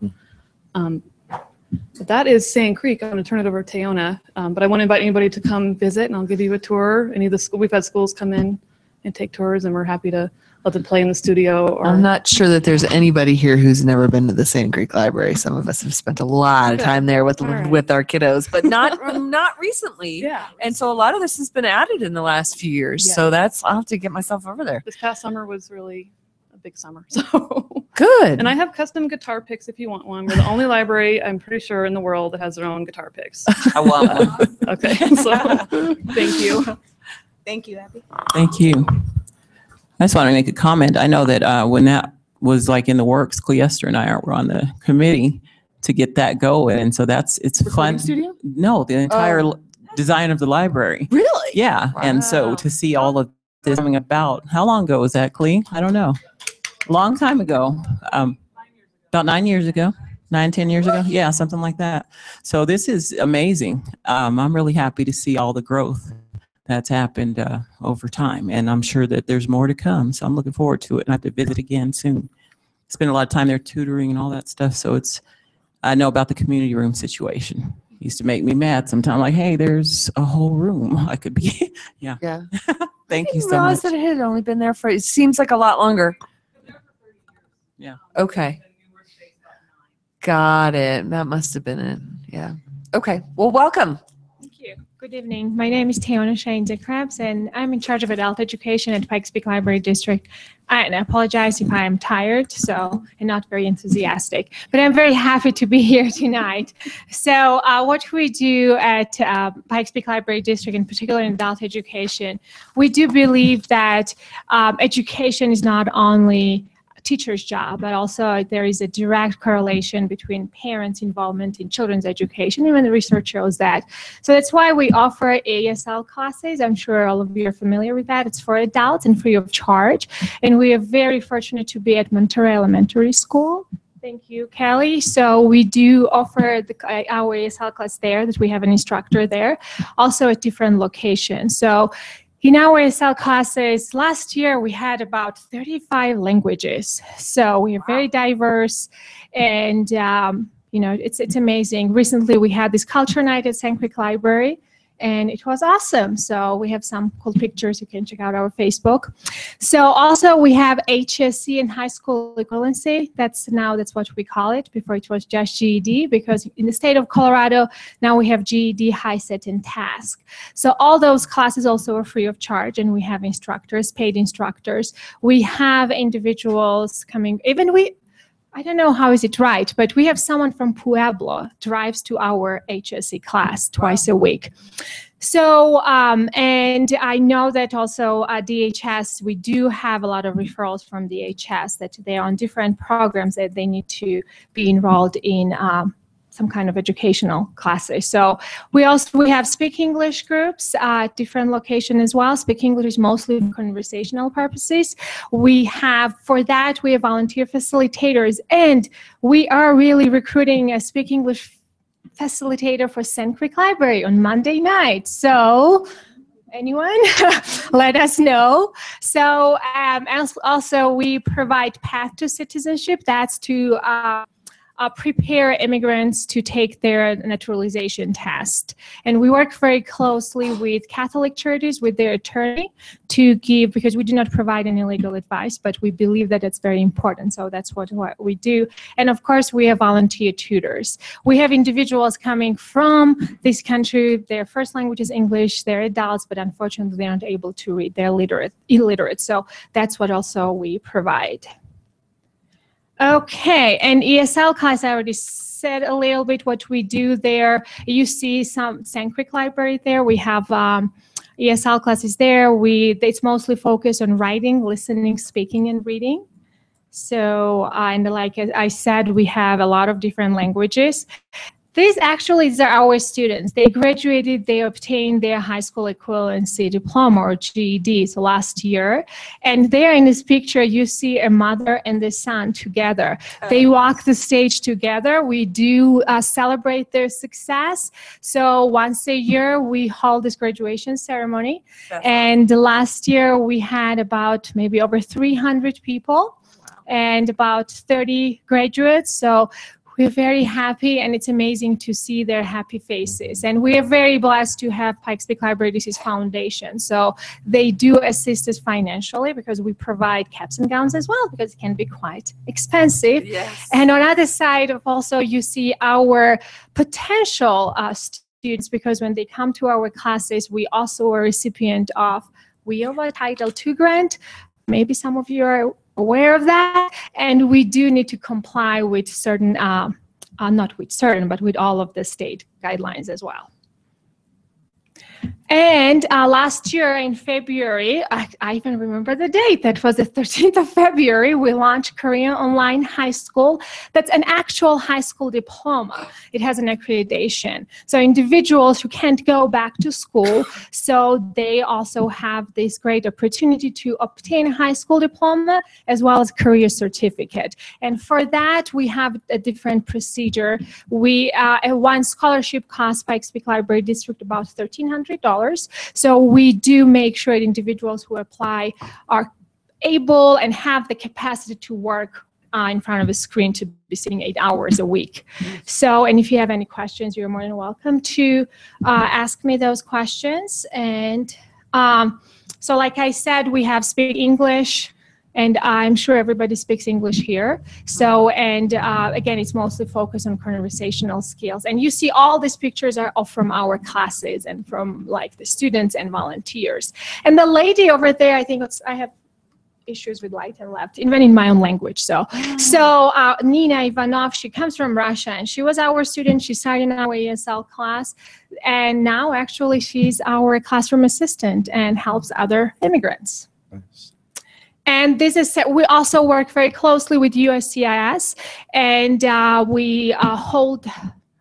but that is Sand Creek. I'm going to turn it over to Teona. But I want to invite anybody to come visit, and I'll give you a tour. Any of the school, we've had schools come in and take tours, and we're happy to let them play in the studio. Or I'm not sure that there's anybody here who's never been to the Sand Creek Library. Some of us have spent a lot of time there with our kiddos, but not recently. Yeah. And so a lot of this has been added in the last few years. Yeah. So I'll have to get myself over there. This past summer was really a big summer. So Good. and I have custom guitar picks if you want one. We're the only library, I'm pretty sure, in the world that has their own guitar picks. I want one. Okay. So thank you. Thank you, Abby. Thank you. I just want to make a comment. I know that when that was like in the works, Cleester and I were on the committee to get that going. And so it's fun. Studio? No, the entire design of the library. Really? Yeah. And so Wow. to see all of this coming about, how long ago was that, Clee? I don't know. A long time ago. About 9 years ago. 10 years ago. Yeah, something like that. So this is amazing. I'm really happy to see all the growth that's happened over time. And I'm sure that there's more to come. So I'm looking forward to it. And I have to visit again soon. Spend a lot of time there tutoring and all that stuff. So I know about the community room situation. It used to make me mad sometimes. Like, hey, there's a whole room I could be. Yeah. Yeah. Thank you I so realize much. that it had only been there it seems like a lot longer. Yeah. Okay. Got it. That must have been it. Yeah. Okay. Well, welcome. Thank you. Good evening. My name is Teona Shane Krabs, and I'm in charge of adult education at Pikes Peak Library District. I apologize if I am tired, and not very enthusiastic, but I'm very happy to be here tonight. So what we do at Pikes Peak Library District, in particular in adult education, we do believe that education is not only teacher's job, but also there is a direct correlation between parents' involvement in children's education. Even the research shows that. So that's why we offer ASL classes. I'm sure all of you are familiar with that. It's for adults and free of charge. And we are very fortunate to be at Monterey Elementary School. Thank you, Kelly. So we do offer our ASL class there, that we have an instructor there, also at different locations. So In our ESL classes, last year we had about 35 languages. So we are very diverse, and you know, it's amazing. Recently we had this culture night at Sand Creek Library, and it was awesome. So we have some cool pictures. You can check out our Facebook. So also we have HSC and high school equivalency. That's what we call it. Before it was just GED, because in the state of Colorado, now we have GED, HiSET, and TASC. So all those classes also are free of charge, and we have instructors, paid instructors. We have individuals coming, I don't know how is it right, but we have someone from Pueblo drives to our HSC class twice a week. So, and I know that also DHS, we do have a lot of referrals from DHS that they're on different programs that they need to be enrolled in some kind of educational classes. So we have Speak English groups at different locations as well. Speak English is mostly for conversational purposes. For that, we have volunteer facilitators, and we are really recruiting a Speak English facilitator for Sand Creek Library on Monday night. So anyone, let us know. So also we provide Path to Citizenship. That's to prepare immigrants to take their naturalization test. And we work very closely with Catholic churches, with their attorney, to give, because we do not provide any legal advice, but we believe that it's very important. So that's what we do. And of course, we have volunteer tutors. We have individuals coming from this country, their first language is English, they're adults, but unfortunately they aren't able to read, they're illiterate. So that's what also we provide. Okay, and ESL class, I already said a little bit what we do there. You see some Sand Creek Library there. We have ESL classes there. It's mostly focused on writing, listening, speaking, and reading. So, and like I said, we have a lot of different languages. These actually are our students. They graduated, they obtained their high school equivalency diploma or GED last year. And there in this picture, you see a mother and the son together. They walk the stage together. We do celebrate their success. So once a year, we hold this graduation ceremony. And last year, we had about maybe over 300 people and about 30 graduates. So we're very happy, and it's amazing to see their happy faces. And we are very blessed to have Pikes Peak Library Disease Foundation. So they do assist us financially because we provide caps and gowns as well, because it can be quite expensive. Yes. And on the other side of also, you see our potential students, because when they come to our classes, we also are a recipient of WIOVA Title II grant. Maybe some of you are aware of that, and we do need to comply with certain, not with certain, but with all of the state guidelines as well. And last year in February, I even remember the date, that was the 13th of February, we launched Korean Online High School. That's an actual high school diploma. It has an accreditation. So individuals who can't go back to school, so they also have this great opportunity to obtain a high school diploma as well as career certificate. And for that, we have a different procedure. One scholarship costs Pikes Peak Library District about $1,300. So we do make sure that individuals who apply are able and have the capacity to work in front of a screen, to be sitting 8 hours a week. So, and if you have any questions, you're more than welcome to ask me those questions. And so like I said, we have Speak English, and I'm sure everybody speaks English here. So, and again, it's mostly focused on conversational skills. And you see all these pictures are all from our classes and from like the students and volunteers. And the lady over there, I think I have issues with light and left, even in my own language. So Nina Ivanov, she comes from Russia, and she was our student. She started in our ESL class, and now actually she's our classroom assistant and helps other immigrants. Nice. And this is, we also work very closely with USCIS, and we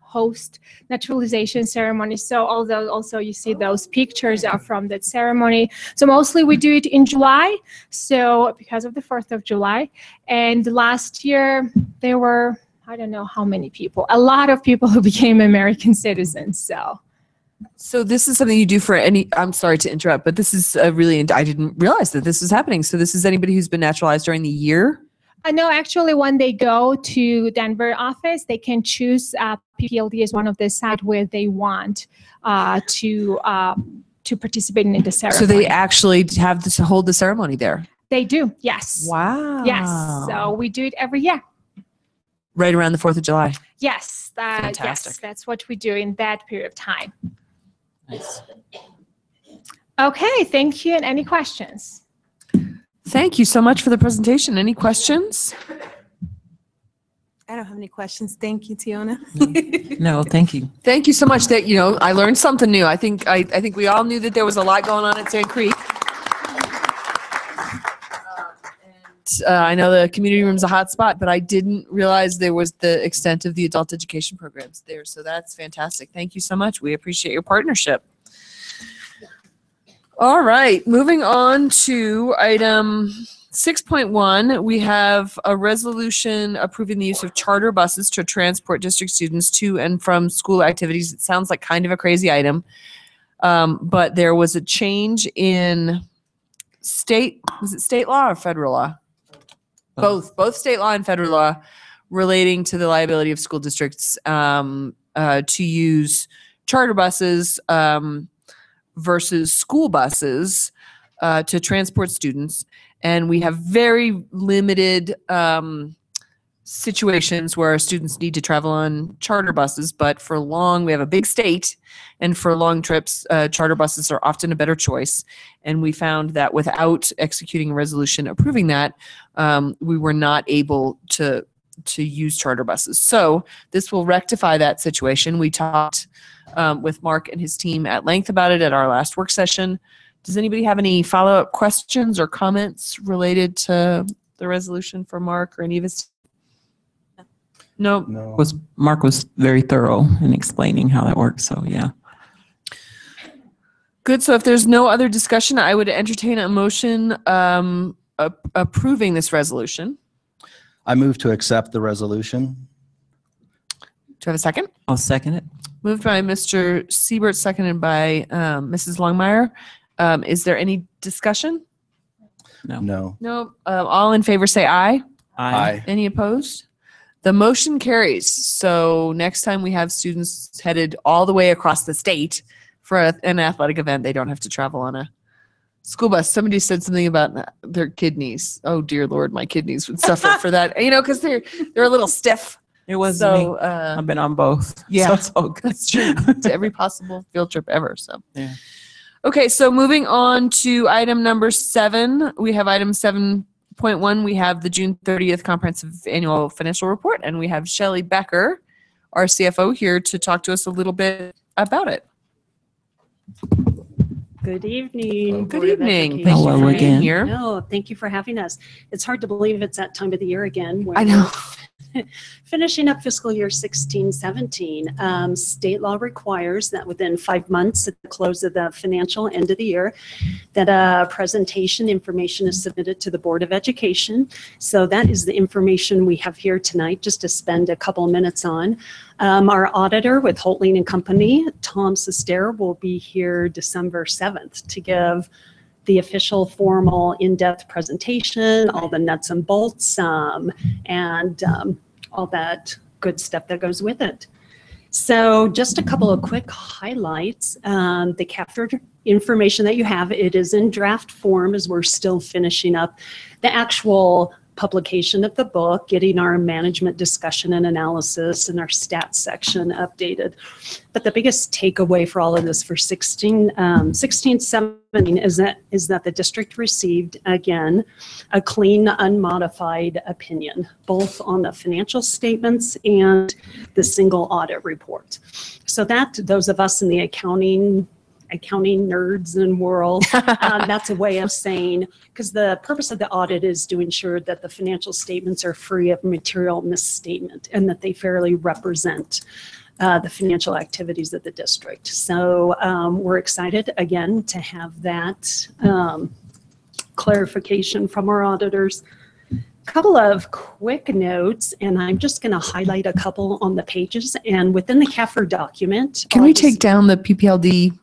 host naturalization ceremonies. So although also you see those pictures are from that ceremony. So mostly we do it in July, so because of the 4th of July. And last year there were, I don't know how many people, a lot of people who became American citizens. So So this is something you do for any, I'm sorry to interrupt, but this is really, I didn't realize that this was happening. So this is anybody who's been naturalized during the year? No, actually, when they go to Denver office, they can choose PPLD as one of the sites where they want to participate in the ceremony. So they actually have to hold the ceremony there? They do, yes. Wow. Yes, so we do it every year. Right around the 4th of July. Yes, Fantastic. yes, that's what we do in that period of time. Nice. Okay, thank you. And any questions? Thank you so much for the presentation. Any questions? I don't have any questions. Thank you, Tiona. No, thank you. Thank you so much. That I learned something new. I think we all knew that there was a lot going on at Sand Creek. I know the community room's a hot spot, but I didn't realize there was the extent of the adult education programs there. So that's fantastic. Thank you so much. We appreciate your partnership. All right, moving on to item 6.1, we have a resolution approving the use of charter buses to transport district students to and from school activities. It sounds like kind of a crazy item, but there was a change in was it state law or federal law? Both state law and federal law relating to the liability of school districts to use charter buses versus school buses to transport students. And we have very limited situations where students need to travel on charter buses, but we have a big state, and for long trips, charter buses are often a better choice. And we found that without executing a resolution approving that, we were not able to use charter buses. So this will rectify that situation. We talked with Mark and his team at length about it at our last work session. Does anybody have any follow-up questions or comments related to the resolution for Mark or any of his? No. Mark was very thorough in explaining how that works, so yeah. Good. So if there's no other discussion, I would entertain a motion approving this resolution. I move to accept the resolution. Do you have a second? I'll second it. Moved by Mr. Siebert, seconded by Mrs. Longmire. Is there any discussion? No. No. All in favor say aye. Aye. Any opposed? The motion carries. So next time we have students headed all the way across the state for an athletic event, they don't have to travel on a school bus. Somebody said something about their kidneys. Oh dear Lord, my kidneys would suffer for that. Because they're a little stiff. It was me. I've been on both. Yeah, so it's all good. That's true. To every possible field trip ever. So yeah. Okay, so moving on to item number 7, we have item 7.1. We have the June 30th comprehensive annual financial report, and we have Shelley Becker, our CFO, here to talk to us a little bit about it. Good evening. Good evening. Thank Hello you for again. being here. No, thank you for having us. It's hard to believe it's that time of the year again. I know. Finishing up fiscal year 16-17, state law requires that within 5 months at the close of the financial end of the year, that a presentation information is submitted to the Board of Education. So that is the information we have here tonight, just to spend a couple of minutes on. Our auditor with Holtling and Company, Tom Sester, will be here December 7th to give the official formal in-depth presentation, all the nuts and bolts, and all that good stuff that goes with it. So just a couple of quick highlights. The CAFR information that you have, it is in draft form as we're still finishing up the actual publication of the book, getting our management discussion and analysis and our stats section updated. But the biggest takeaway for all of this for 16-17 is that the district received, again, a clean, unmodified opinion, both on the financial statements and the single audit report. So that those of us in the accounting nerds and world, that's a way of saying, because the purpose of the audit is to ensure that the financial statements are free of material misstatement and that they fairly represent the financial activities of the district. So we're excited again to have that clarification from our auditors. Couple of quick notes, and I'm just going to highlight a couple on the pages. And within the CAFR document, Can we take down the PPLD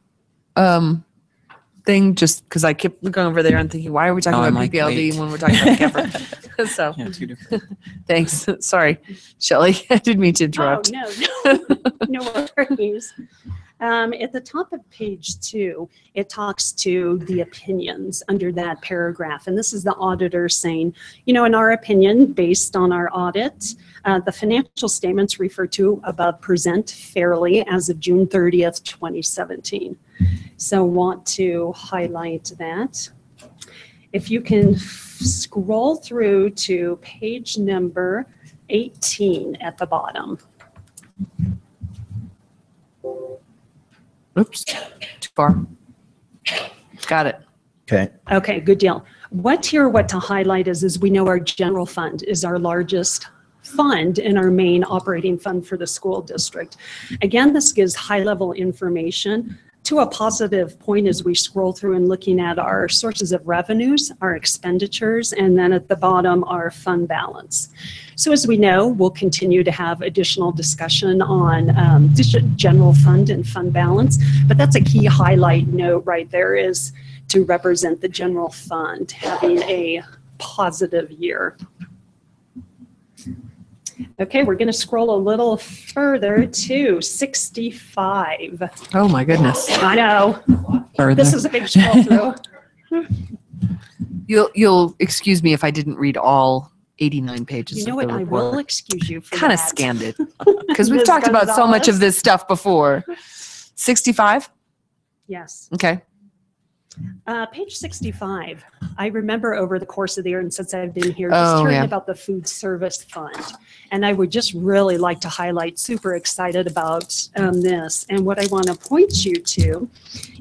thing, just because I kept looking over there and thinking, why are we talking Oh, I'm about like, PPLD wait. when we're talking about CAFR? So, Yeah, two different. thanks. Sorry, Shelley. I didn't mean to interrupt. Oh, no worries. At the top of page 2, it talks to the opinions under that paragraph. And this is the auditor saying, in our opinion, based on our audit, the financial statements referred to above present fairly as of June 30th, 2017. So want to highlight that. If you can scroll through to page number 18 at the bottom. Oops, too far. Got it. Okay. Okay, good deal. What to highlight is we know our general fund is our largest fund and our main operating fund for the school district. Again, this gives high-level information to a positive point as we scroll through and looking at our sources of revenues, our expenditures, and then at the bottom, our fund balance. So as we know, we'll continue to have additional discussion on general fund and fund balance, but that's a key highlight note right there, is to represent the general fund having a positive year. Okay, we're going to scroll a little further to 65. Oh my goodness. I know. Further. This is a big scroll through. You'll excuse me if I didn't read all 89 pages. You know of what? the I report. will excuse you for Kind of that. scanned it because we've Ms. talked about so much of Gonzalez? this stuff before. 65. Yes. Okay. Page 65. I remember over the course of the year, and since I've been here, just Oh, hearing yeah. about the food service fund. And I would just really like to highlight, super excited about this. And what I want to point you to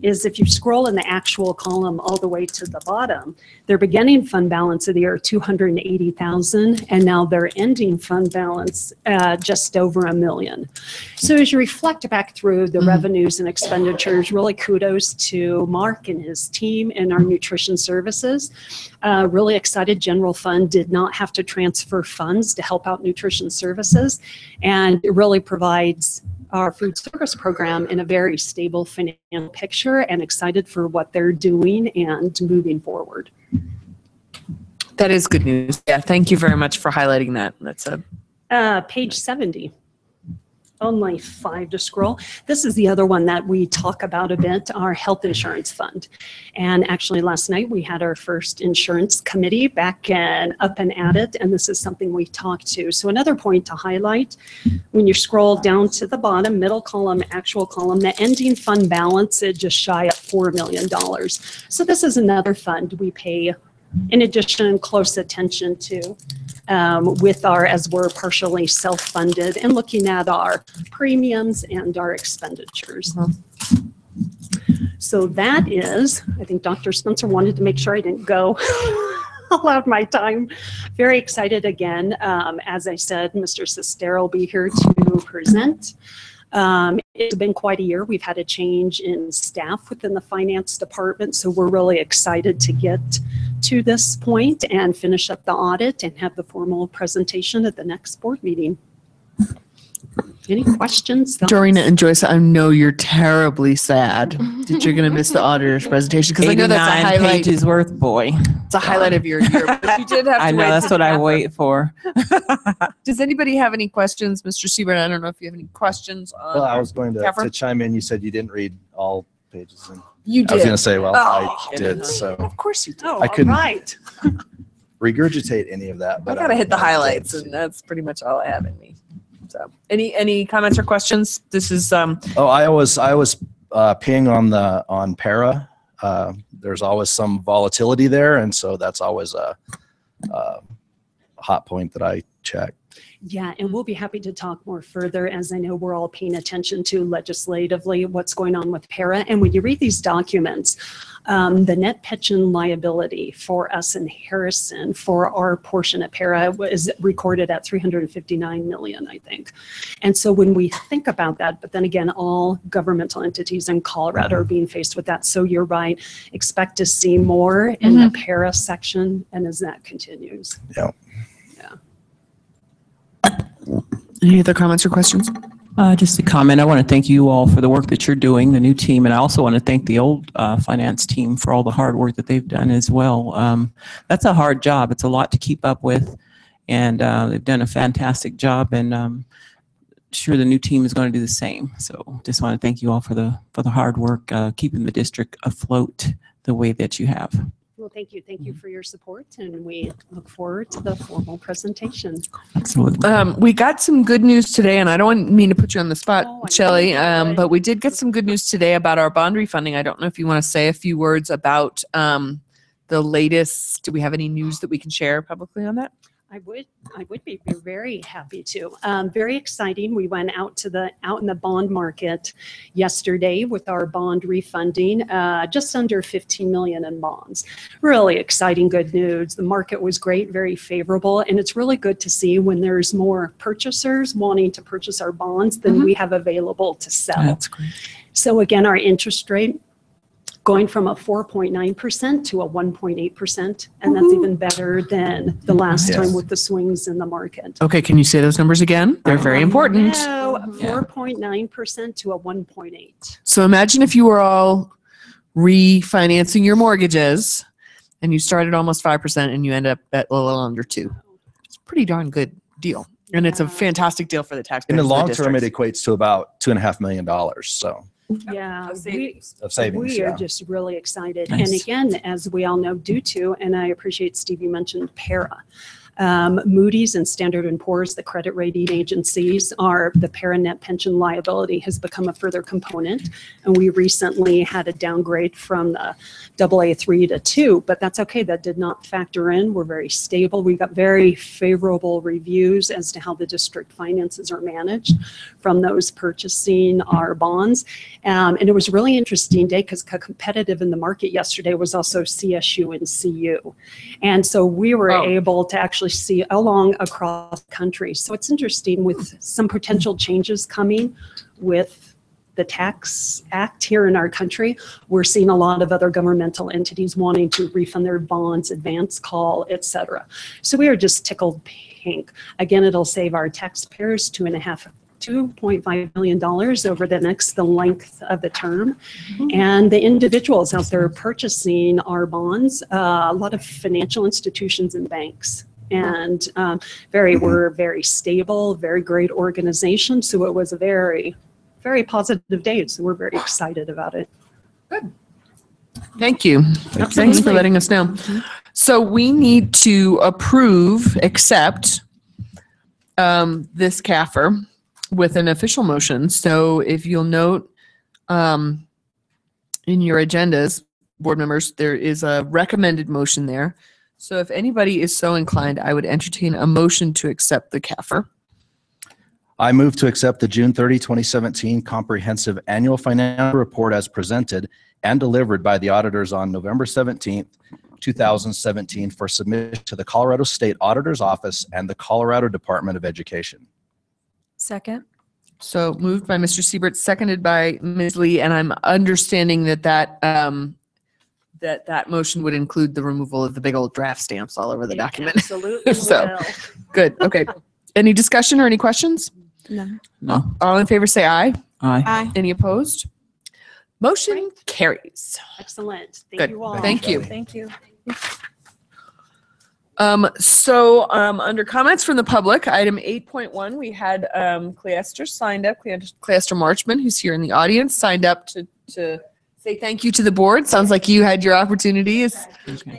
is if you scroll in the actual column all the way to the bottom, their beginning fund balance of the year, 280,000, and now their ending fund balance just over $1 million. So as you reflect back through the revenues and expenditures, really kudos to Mark and his team and our nutrition services. Really excited, general fund did not have to transfer funds to help out nutrition services, and it really provides our food service program in a very stable financial picture, and excited for what they're doing and moving forward. That is good news. Yeah. Thank you very much for highlighting that. That's a Page 70. Only 5 to scroll. This is the other one that we talk about a bit, our health insurance fund. And actually last night we had our first insurance committee back and up and at it, and this is something we talked to. So another point to highlight, when you scroll down to the bottom, middle column, actual column, the ending fund balance is just shy of $4 million. So this is another fund we pay, in addition, close attention to. With our, as we're partially self-funded, and looking at our premiums and our expenditures. So that is, I think Dr. Spencer wanted to make sure I didn't go allowed my time. Very excited again. As I said, Mr. Sestero will be here to present. It's been quite a year. We've had a change in staff within the finance department, so we're really excited to get to this point and finish up the audit and have the formal presentation at the next board meeting. Any questions? Dorina and Joyce, I know you're terribly sad that you're going to miss the auditor's presentation, because I know that's a 89 highlight. pages worth, boy. It's a highlight of your year. But you did have to I know, wait that's to what I wrap wait for. up. Does anybody have any questions, Mr. Siebert? I don't know if you have any questions. Well, I was going to Keffer? chime in. You said you didn't read all pages. And You I was did. going to say, well, Oh. I did. So Of course you did. Oh, I couldn't all right. regurgitate any of that. I But gotta hit the I highlights, did. and that's pretty much all I have in me. So, any comments or questions? This is Oh, I was peeing on para. There's always some volatility there, and so that's always a hot point that I check. Yeah, and we'll be happy to talk more further, as I know we're all paying attention to legislatively what's going on with para. And when you read these documents, the net pension liability for us in Harrison for our portion at para is recorded at $359 million, I think. And so when we think about that, but then again, all governmental entities in Colorado are being faced with that. So you're right, expect to see more in the para section, and as that continues. Yeah. Any other comments or questions? Just a comment. I want to thank you all for the work that you're doing, the new team, and I also want to thank the old finance team for all the hard work that they've done as well. That's a hard job. It's a lot to keep up with, and they've done a fantastic job, and sure the new team is going to do the same. So just want to thank you all for the hard work, keeping the district afloat the way that you have. Well, thank you. Thank you for your support, and we look forward to the formal presentation. Absolutely. We got some good news today, and I don't mean to put you on the spot, Oh, I Shelley, know. but we did get some good news today about our bond refunding. I don't know if you want to say a few words about the latest. Do we have any news that we can share publicly on that? I would be very happy to. Very exciting. We went out in the bond market yesterday with our bond refunding, just under 15 million in bonds. Really exciting, good news. The market was great, very favorable, and it's really good to see when there's more purchasers wanting to purchase our bonds than we have available to sell. That's great. So again, our interest rate going from a 4.9% to a 1.8%, and that's even better than the last time with the swings in the market. Okay, can you say those numbers again? They're very important. No, 4.9% to a 1.8. So imagine if you were all refinancing your mortgages and you started almost 5% and you end up at a little under 2. It's a pretty darn good deal. And it's a fantastic deal for the taxpayers. In the long of term, it districts. equates to about $2.5 million. So Yeah, Of savings. of savings. we are Yeah. just really excited. Nice. And again, as we all know, due to, and I appreciate Steve, you mentioned PARA. Moody's and Standard & Poor's, the credit rating agencies, the PARA net pension liability has become a further component. And we recently had a downgrade from the AA3 to 2, but that's okay. That did not factor in. We're very stable. We got very favorable reviews as to how the district finances are managed from those purchasing our bonds. And it was a really interesting day because competitive in the market yesterday was also CSU and CU. And so we were able to actually see along across the country. So it's interesting with some potential changes coming with the Tax Act here in our country. We're seeing a lot of other governmental entities wanting to refund their bonds, advance call, et cetera. So we are just tickled pink. Again, it'll save our taxpayers $2.5 million over the length of the term. And the individuals out there purchasing our bonds, a lot of financial institutions and banks. And we're very stable, very great organization. So it was a very, very positive day. So we're very excited about it. Thank you. Thanks for letting us know. So we need to accept this CAFR with an official motion. So if you'll note in your agendas, board members, there is a recommended motion there. So if anybody is so inclined, I would entertain a motion to accept the CAFR. I move to accept the June 30, 2017 Comprehensive Annual Financial Report as presented and delivered by the auditors on November 17th, 2017 for submission to the Colorado State Auditor's Office and the Colorado Department of Education. Second. So moved by Mr. Siebert, seconded by Ms. Lee, and I'm understanding that motion would include the removal of the big old draft stamps all over the document. Absolutely. So, good. Okay. Any discussion or any questions? No. All in favor say aye. Aye. Any opposed? Motion carries. Excellent. Thank Good. you all. Thank you. Thank you. Under comments from the public, item 8.1, we had Cleaster signed up, Cleaster Marchman, who's here in the audience, signed up to say thank you to the board. Sounds like you had your opportunity.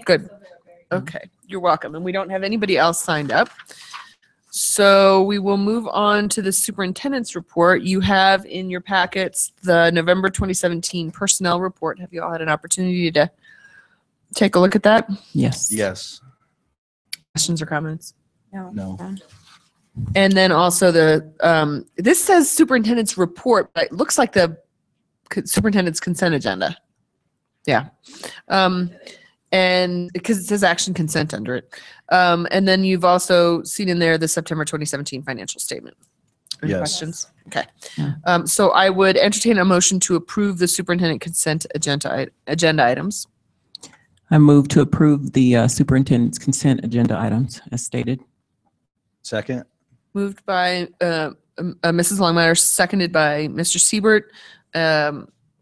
Good. Okay, you're welcome. And we don't have anybody else signed up. So we will move on to the superintendent's report. You have in your packets the November 2017 personnel report. Have you all had an opportunity to take a look at that? Yes. Yes. Questions or comments? No. And then also this says superintendent's report, but it looks like the superintendent's consent agenda. Yeah. And because it says action consent under it. And then you've also seen in there the September 2017 financial statement. Any Yes. questions? Okay. Yeah. So I would entertain a motion to approve the superintendent consent agenda items. I move to approve the superintendent's consent agenda items as stated. Second? Moved by Mrs. Longmire, seconded by Mr. Siebert.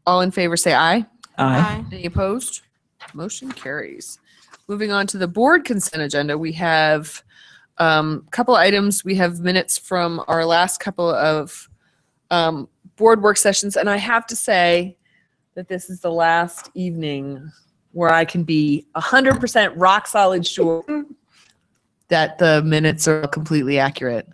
All in favor, say aye. Aye. Any opposed? Motion carries. Moving on to the board consent agenda, we have a couple items. We have minutes from our last couple of board work sessions, and I have to say that this is the last evening where I can be 100% rock solid sure that the minutes are completely accurate.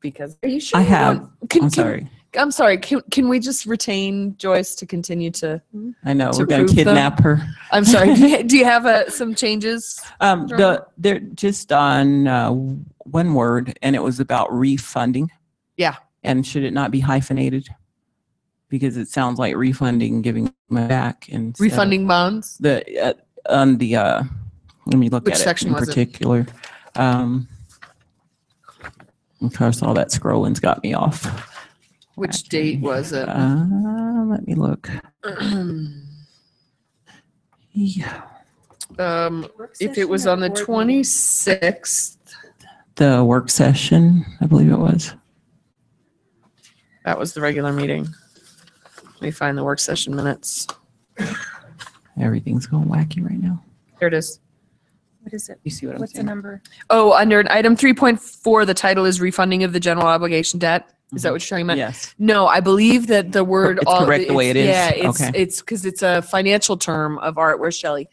Because are you sure? I have. I'm sorry. I'm sorry. Can we just retain Joyce to continue to? I know to we're going to prove them? kidnap her. I'm sorry. Do you have some changes? They're just on one word, and it was about refunding. Yeah. And should it not be hyphenated? Because it sounds like refunding, giving money back, and Refunding bonds. the on the let me look Which at it section in was it? particular. Of course, all that scrolling's got me off. Which date was it? Let me look. Yeah. If it was on the 26th, The work session, I believe it was. that was the regular meeting. Let me find the work session minutes. Everything's going wacky right now. There it is. What is it? You see what I'm What's the saying? number? Oh, under item 3.4, the title is refunding of the general obligation debt. Is that what you're talking about? Yes. No, I believe that the word. It's correct the way it is? Yeah, it's Okay. it's because it's a financial term of art. Where's Shelley?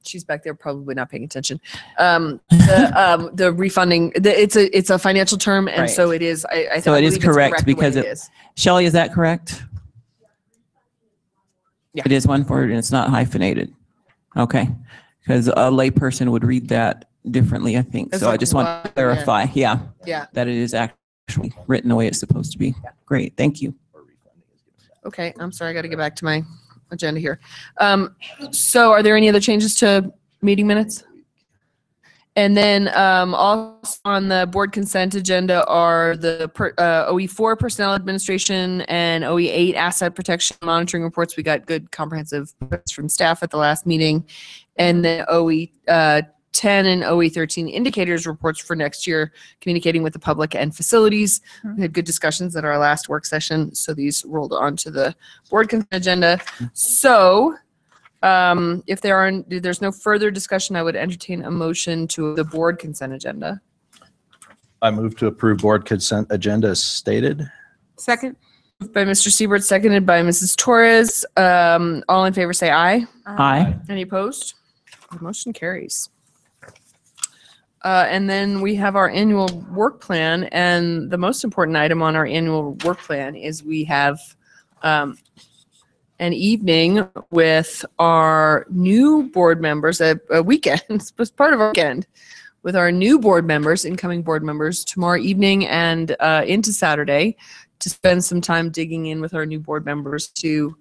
She's back there probably not paying attention. The refunding, it's a financial term, and Right. so it is. I So it is believe it's correct the way because it it, is. Shelley, is that correct? Yeah. It is one word and it's not hyphenated. Okay. Because a layperson would read that differently, I think. It's So I like, just want why? to clarify, yeah, Yeah. that it is actually written the way it's supposed to be. Great, thank you. Okay, I'm sorry. I got to get back to my agenda here. So are there any other changes to meeting minutes? And then also on the board consent agenda are the OE4 personnel administration and OE8 asset protection monitoring reports. We got good comprehensive reports from staff at the last meeting. And the OE10 and OE13 indicators reports for next year, communicating with the public and facilities. We had good discussions at our last work session, so these rolled onto the board consent agenda. So if there's no further discussion, I would entertain a motion to the board consent agenda. I move to approve board consent agenda as stated. Second. Moved by Mr. Siebert, seconded by Mrs. Torres. All in favor say aye. Aye. Any opposed? The motion carries. And then we have our annual work plan, and the most important item on our annual work plan is we have an evening with our new board members, a weekend, it's part of our weekend, with our new board members, incoming board members, tomorrow evening and into Saturday, to spend some time digging in with our new board members to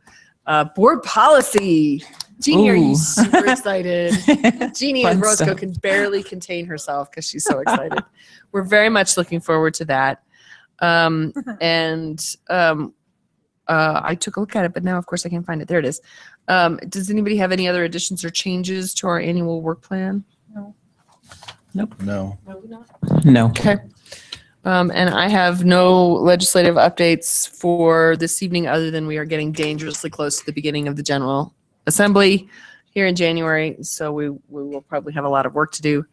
board policy. Jeannie, are you Ooh. super excited? Jeannie Fun and Roscoe stuff. can barely contain herself because she's so excited. We're very much looking forward to that. I took a look at it, but now, of course, I can't find it. There it is. Does anybody have any other additions or changes to our annual work plan? No. No. Okay. And I have no legislative updates for this evening other than we are getting dangerously close to the beginning of the General Assembly here in January, so we will probably have a lot of work to do.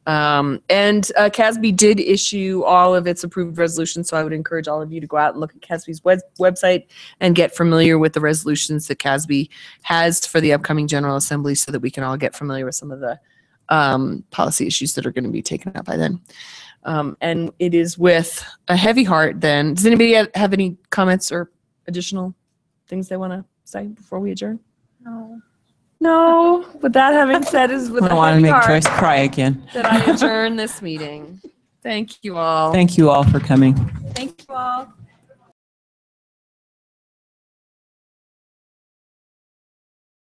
And CASB did issue all of its approved resolutions, so I would encourage all of you to go out and look at CASB's website and get familiar with the resolutions that CASB has for the upcoming General Assembly so that we can all get familiar with some of the policy issues that are going to be taken up by then. And it is with a heavy heart then. Does anybody have any comments or additional things they want to say before we adjourn? No. No. With that having said, is with I a don't want to heavy make heart Joyce cry again. that I adjourn this meeting. Thank you all. Thank you all for coming. Thank you all.